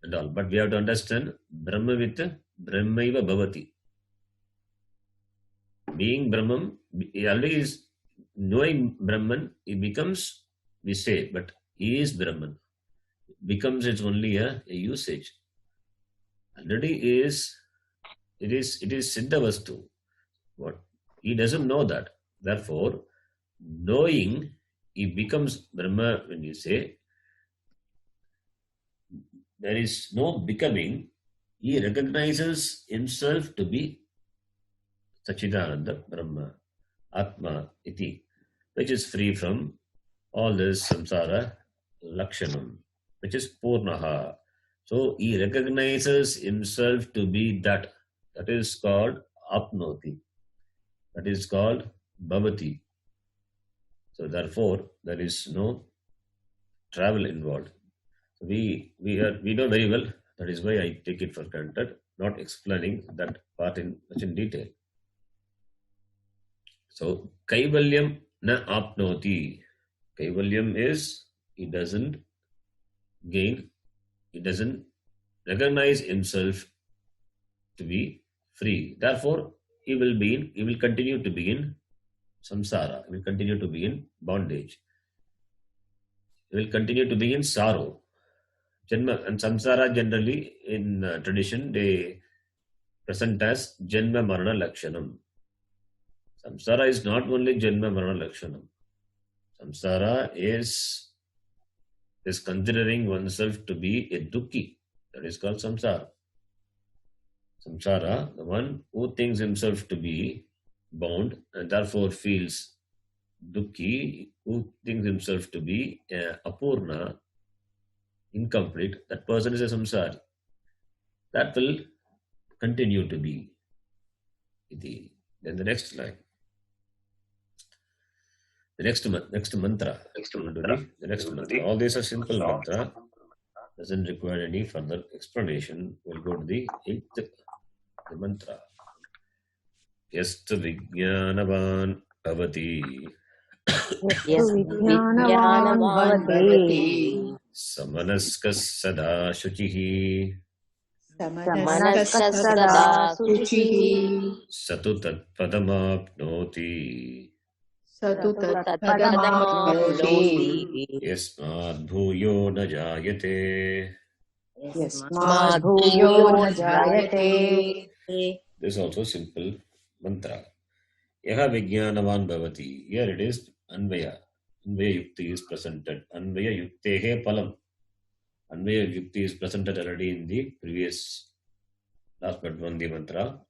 and all. But we have to understand Brahma with Brahmaiva bhavati. Being Brahman, he already is knowing Brahman, he becomes, we say, but he is Brahman. Becomes it's only a usage. Already it is Siddha Vastu. What? He doesn't know that. Therefore, knowing, he becomes Brahma when you say. There is no becoming. He recognizes himself to be Sachidananda Brahma, Atma iti, which is free from all this samsara lakshanam, which is purnaha. So he recognizes himself to be that. That is called apnoti. That is called bhavati. So therefore, there is no travel involved. We know very well. That is why I take it for granted, not explaining that part in much in detail. So kaivalyam na apnoti. Kaivalyam is he doesn't gain, he doesn't recognize himself to be free. Therefore, he will continue to be in samsara. He will continue to be in bondage. He will continue to be in sorrow. Janma and samsara generally in tradition they present as janma marana lakshanam. Samsara is not only janma marana lakshanam. Samsara is considering oneself to be a dukkhi. That is called samsara. Samsara, the one who thinks himself to be bound and therefore feels dukkhi, who thinks himself to be apurna, incomplete, that person is a samsari. That will continue to be. Then the next line. The next mantra. The next mantra. All these are simple mantra. Doesn't require any further explanation. We'll go to the 8th mantra. Yasta vijnanavan bhavati. Vijnanavan bhavati. Samanaskas sada shuchihi. Samanaskas sada shuchihi. Satu tatpadamapnoti. Satu tatpadamapnoti. Yasmad bhuyo na jayate. Yasmad bhuyo na jayate. This is also simple mantra. Yaha vijnanavan bhavati. Here it is anvaya. Anvaya yukti is presented. Anvaya yuktehe palam. Anvaya yukti is presented already in the previous last but one the mantra.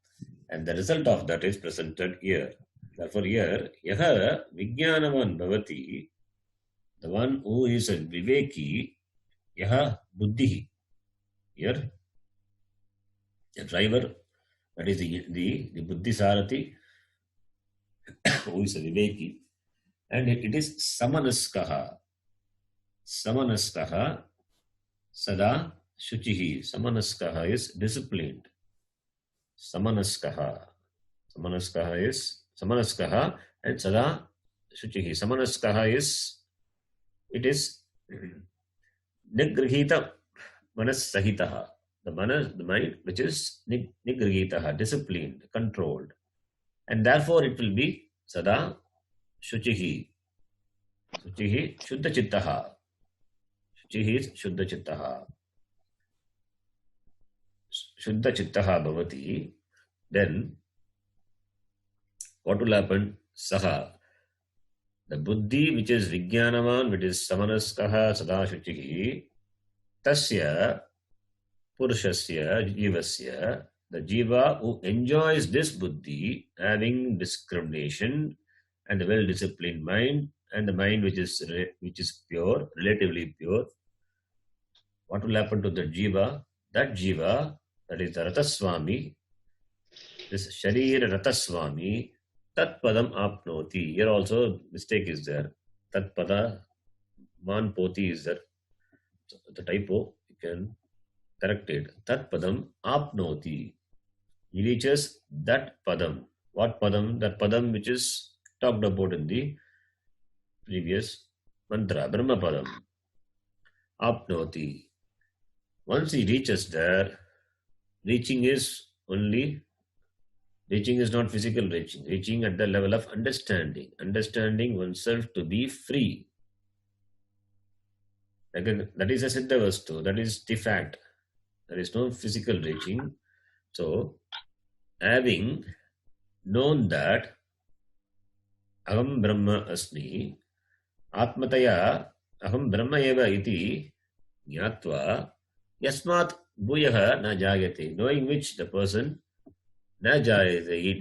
And the result of that is presented here. Therefore here, yaha vijnanavan bhavati, the one who is a viveki, yaha buddhi. Here, the driver, that is the buddhi sarati, who is a viveki, and it is samanaskaha. Samanaskaha sada shuchihi. Samanaskaha is disciplined. Samanaskaha. Samanaskaha is Samanaskaha and sada shuchihi. Samanaskaha is it is nigrihita manas sahitaha. The mind which is nigrihitaha, disciplined, controlled. And therefore it will be sada shuchihi. Shuchihi shuddha chittaha. Shuchihi is shuddha chittaha. Shuddha chittaha bhavati. Then what will happen? Saha. The buddhi which is vijnanavan, which is samanaskaha sada shuchihi, tasya purushasya jivasya, the jiva who enjoys this buddhi, having discrimination and a well-disciplined mind, and the mind which is pure, relatively pure, what will happen to the jiva? That jiva, that is the Rataswami, this Sharira Rataswami, Tat Padam Apnoti. Here also mistake is there. Tat Pada Man Poti is there. So the typo, you can correct it. Tat Padam Apnoti. He reaches that Padam. What Padam? That Padam which is talked about in the previous mantra, Brahma Padam. Apnoti. Once he reaches there, reaching is not physical reaching. Reaching at the level of understanding. Understanding oneself to be free. Again, that is a Siddha Vastu. That is the fact. There is no physical reaching. So, having known that Aham Brahma Asmi, Atmataya Aham Brahma Eva iti Jnatva Yasmat Bhuyaha na jayate. Knowing which the person na jayate, he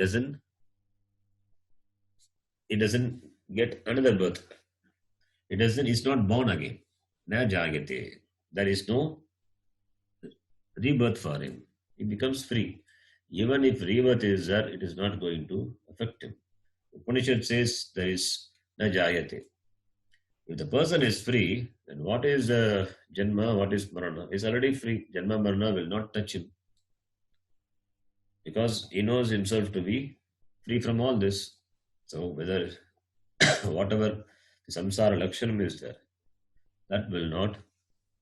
doesn't get another birth. He's not born again. Na jayate. There is no rebirth for him. He becomes free. Even if rebirth is there, it is not going to affect him. Upanishad says there is na jayate. If the person is free, then what is Janma, what is Marana? He is already free. Janma, Marana will not touch him. Because he knows himself to be free from all this. So whether whatever the samsara lakshanam is there, that will not,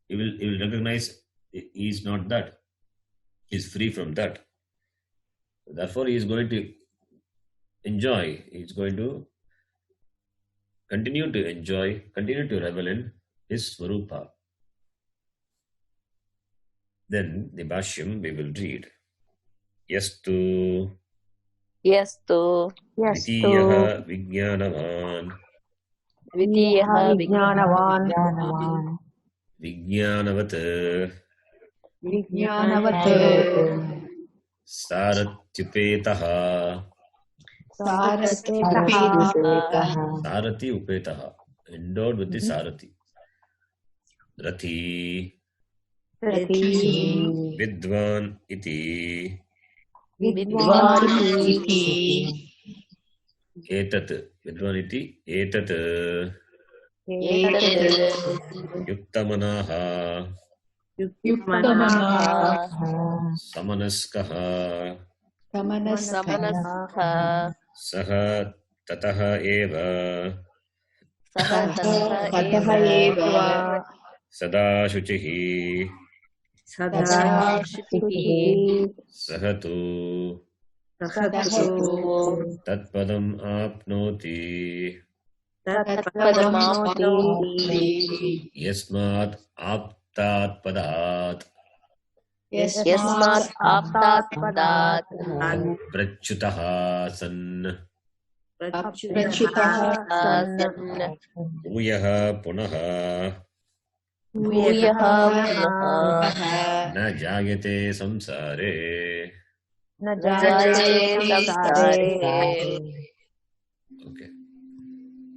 he will recognize he is not that. He is free from that. Therefore he is going to enjoy, he is going to continue to enjoy, continue to revel in his Swarupa. Then the Bhashyam we will read. Yastu Dvitiyaha Vijnanavan Vijnanavat Saratyupetaha Sarati Upetaha, endowed with the Sarati. Rathi Vidwan iti Etat Vidwan iti Etat Yuktamanaha Samanaskaha Saha Tataha Eva Sada Shuchihi Sahatu Tatpadam Apnoti Yasmat Aptat Padat Prachutaha San Uyaha Punaha Na Jagate Samsare. Okay.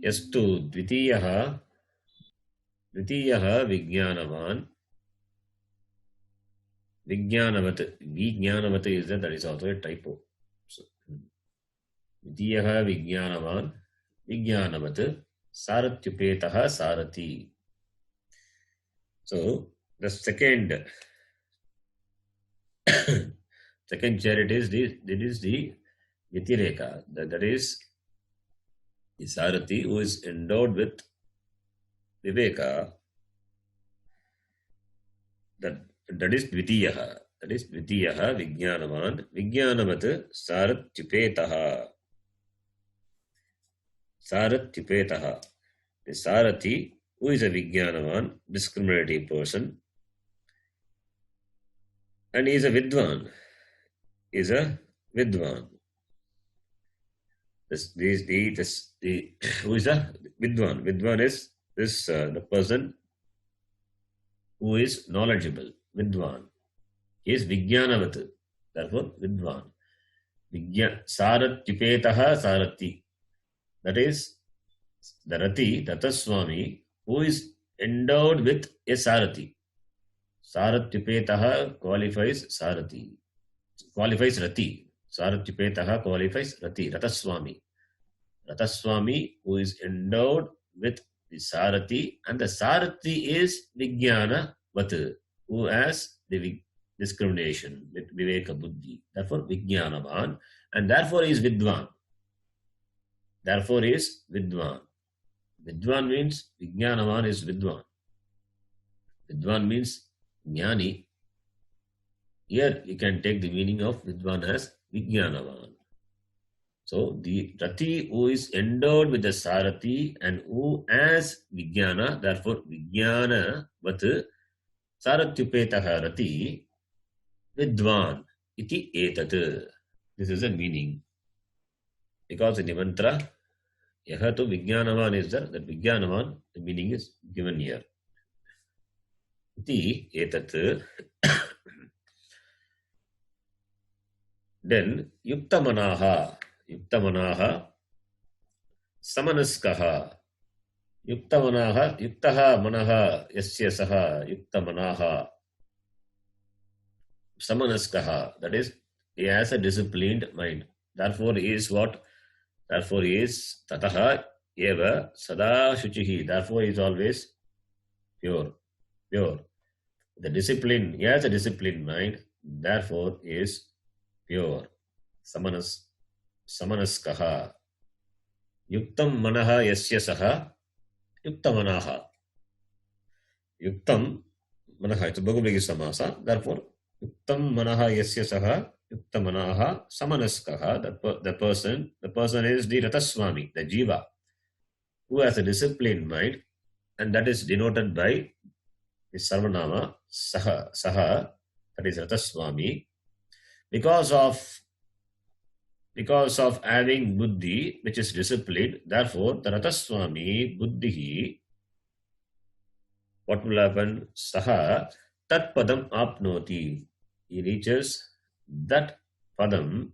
Yastu Dvitiyaha Vijnanavan Vijnanavat is that is also a typo. So, Dvitiyaha Vijnanavan Vijnanavat Saratyupetaha Sarati. So the second second chariot is the Vitireka. That is the Sarati who is endowed with Viveka. That is Dvitiyaha. That is Dvitiyaha Vijnanavan. Vijnanavat Saratyupetaha. Saratyupetaha. The Sarati who is a Vijnanavan, discriminating person, and he is a Vidwan. Is a Vidwan. Who is a Vidwan? Vidwan is this the person who is knowledgeable. Vidwan. He is Vijnanavat. Therefore, Vidwan. Saratyupetaha Sarati. That is the Rati, Tataswami, who is endowed with a Sarati. Saratyupetaha qualifies Sarati. Qualifies Rati. Saratyupetaha qualifies Rati, Rataswami. Rataswami who is endowed with the Sarati, and the Sarati is Vijnana Vat, who has the discrimination with Viveka Buddhi. Therefore, Vijnanavan, and therefore is Vidwan. Therefore is Vidwan. Vidwan means Vijnanavan is Vidwan. Vidwan means Jnani. Here you can take the meaning of Vidwan as Vijnanavan. So the Rati who is endowed with the Sarati and who has Vijnana, therefore Vijnana Vat Saratyupetaha Rati Vidwan iti etat. This is the meaning. Because in the mantra, Yahatu Vijnanavan is there, that Vijnanavan, the meaning is given here. Iti etat. Then Yuktamanaha. Yuktamanaha Samanaskaha. Yuktamanaha Yuktaha Manaha Yasya Saha Yuktamanaha Samanaskaha. That is, he has a disciplined mind. Therefore, he is what? Therefore, he is Tataha Eva Sada Shuchihi. Therefore, he is always pure. Pure. The discipline, he has a disciplined mind. Therefore, he is pure. Samanaskaha. Yuktam Manaha Yasya Saha Yuktamanaha. Yuktam Manaha. It's a Bhagavati Samasa. Therefore, Yuktam Manaha Yasya Saha Yuktamanaha Samanaskaha. The person is the Rataswami, the Jiva, who has a disciplined mind, and that is denoted by the Sarvanama Saha, that is Rataswami, because of having buddhi, which is disciplined. Therefore, the Rataswami buddhi, what will happen? Saha tat padam apnoti. He reaches that padam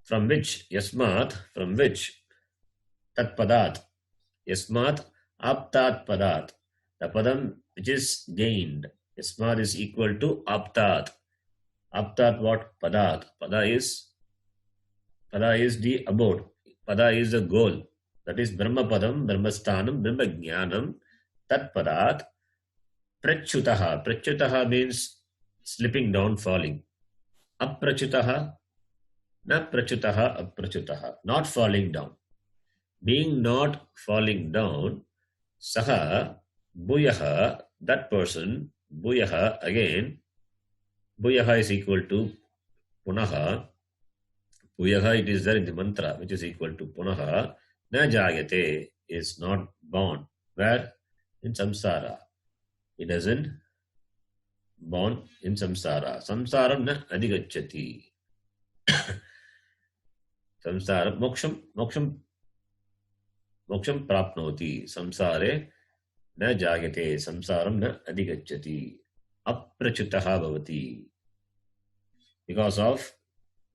from which tat padat, yasmat aptat padat, the padam which is gained. Yasmat is equal to aptat. Aptat what? Padat. Pada is the abode. Pada is the goal. That is Brahma Padam, Brahma Sthanam, Brahma Jnanam, Tat Padat, Prachutaha. Prachutaha means slipping down, falling. Aprachutaha, na prachutaha, aprachutaha, not falling down. Being not falling down, Saha, Bhuyaha, that person, Bhuyaha, again, Bhuyaha is equal to Punaha. Bhuyaha, it is there in the mantra, which is equal to Punaha. Na jayate, is not born. Where? In samsara. It doesn't born in samsara. Samsaram na adhigacchati. Samsara, moksham prapnoti. Samsare na jayate. Samsaram na adhigacchati. Aprachutaha bhavati. Because of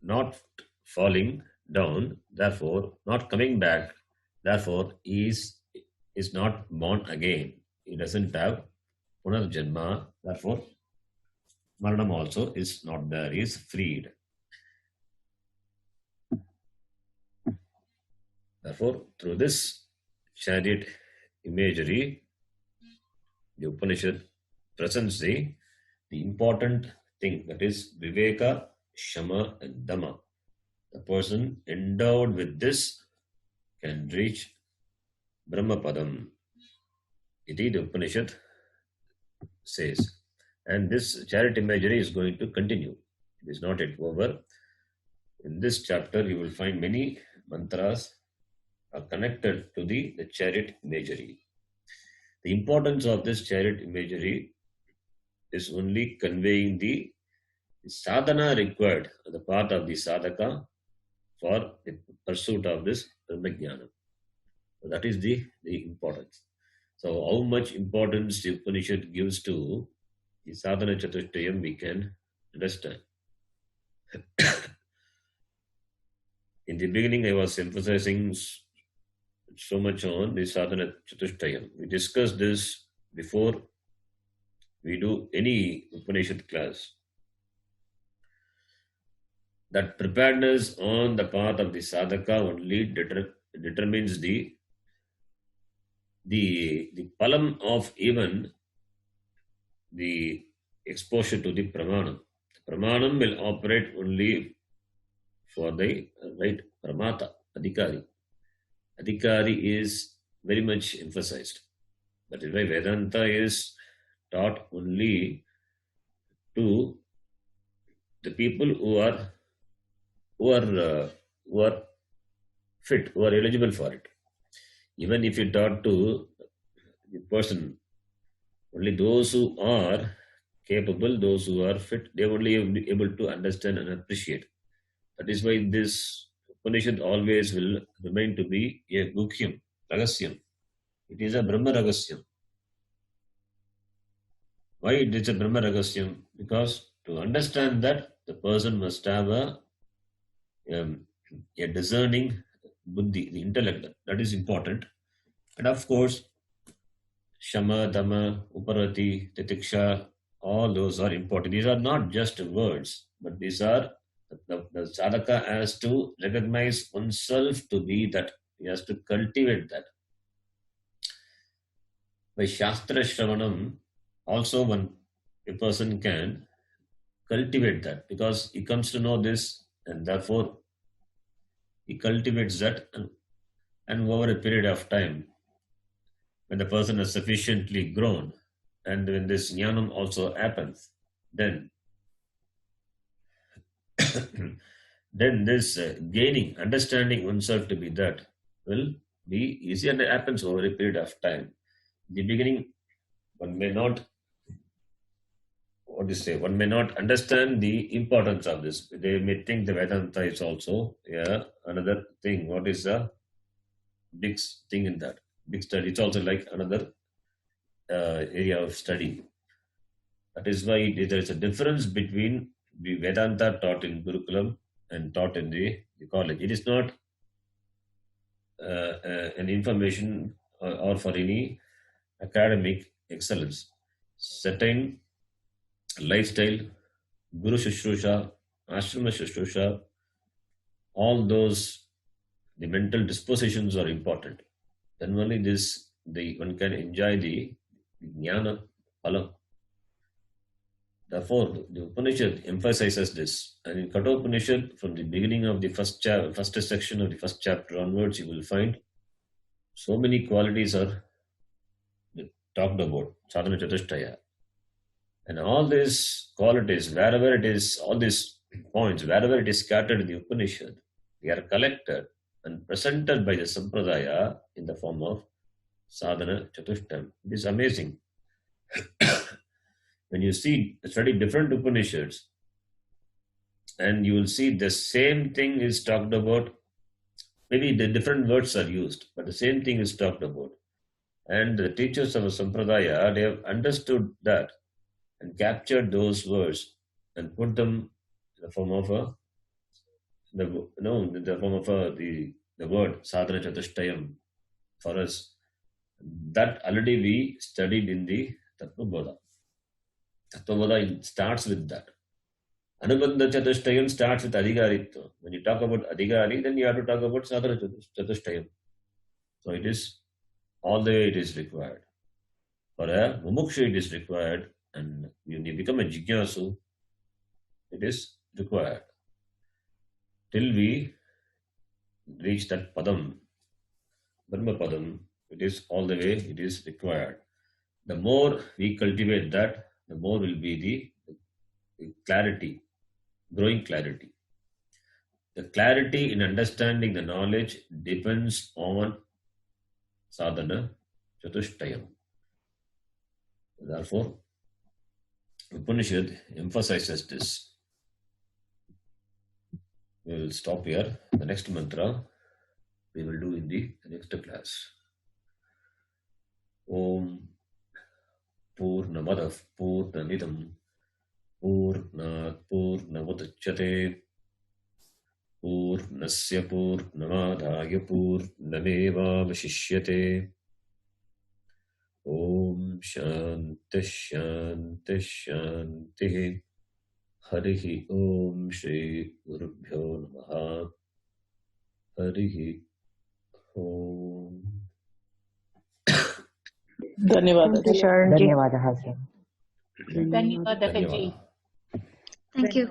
not falling down, therefore not coming back, therefore he is not born again. He doesn't have punarjanma, therefore maranam also is not there. He is freed. Therefore, through this chariot imagery, the Upanishad presents the important thing, that is Viveka, Shama, and Dama. The person endowed with this can reach Brahmapadam. Iti the Upanishad says. And this chariot imagery is going to continue. It is not yet over. In this chapter, you will find many mantras are connected to the chariot imagery. The importance of this chariot imagery is only conveying the sadhana required on the part of the sadhaka for the pursuit of this Brahmajnana. So that is the importance. So how much importance the Upanishad gives to the sadhana chatushtayam we can understand. In the beginning, I was emphasizing so much on the sadhana chatushtayam. We discussed this before we do any Upanishad class. That preparedness on the part of the sadhaka only determines the palam of even the exposure to the pramanam. The pramanam will operate only for the right pramata, adhikari. Adhikari is very much emphasized. That is why Vedanta is taught only to the people who are fit, who are eligible for it. Even if you taught to the person, only those who are capable, those who are fit, they only be able to understand and appreciate. That is why this Upanishad always will remain to be a Gukhyam, Ragasyam. It is a Brahma Ragasyam. Why it is a Brahma Ragasyam? Because to understand that, the person must have a discerning buddhi, the intellect. That is important. And of course, Shama, Dhamma, Uparati, Titiksha, all those are important. These are not just words, but these are the sadhaka has to recognize oneself to be that. He has to cultivate that. By Shastra Shravanam, also a person can cultivate that, because he comes to know this and therefore he cultivates that, and over a period of time, when the person has sufficiently grown and when this jnanam also happens, then then this gaining, understanding oneself to be that will be easy, and it happens over a period of time. In the beginning, one may not understand the importance of this. They may think the Vedanta is also another thing. What is the big thing in that? Big study. It's also like another area of study. That is why there is a difference between the Vedanta taught in Gurukulam and taught in the college. It is not an information or for any academic excellence. Certain lifestyle, Guru Shushrusa, Ashrama Shushrusa, all those, the mental dispositions are important. Then only one can enjoy the jnana phalam. Therefore, the Upanishad emphasizes this. And in Kathopanishad, from the beginning of the first section of the first chapter onwards, you will find so many qualities are talked about, sadhana chatushtaya. And all these qualities, wherever it is, all these points, wherever it is scattered in the Upanishad, they are collected and presented by the Sampradaya in the form of sadhana chatushtayam. It is amazing. When you study different Upanishads, and you will see the same thing is talked about, maybe the different words are used, but the same thing is talked about. And the teachers of a Sampradaya, they have understood that and captured those words and put them in the form of the word sadhana chatushtayam for us. That already we studied in the Tattva-bodha. Tattva-bodha starts with that. Anubandha chatushtayam starts with adhikaritva. When you talk about adhikari, then you have to talk about sadhana chatushtayam. So it is all the way it is required. For a mumuksha, it is required And when you become a jignasu, it is required. Till we reach that padam, Brahma padam, it is all the way, it is required. The more we cultivate that, the more will be the clarity, growing clarity. The clarity in understanding the knowledge depends on sadhana chatushtayam. Therefore, Upanishad emphasizes this. We will stop here. The next mantra we will do in the next class. Om Purnamadav Purnamidam Purnat Purnamudachyate Purnasya Purnamadaya Purnamevavashishyate. Om Shanti Shanti Shanti. Harihi Om Shri Gurubhyo Namaha. Harihi Om. धन्यवाद शरण जी। धन्यवाद धन्यवाद जी। धन्यवाद. Thank you.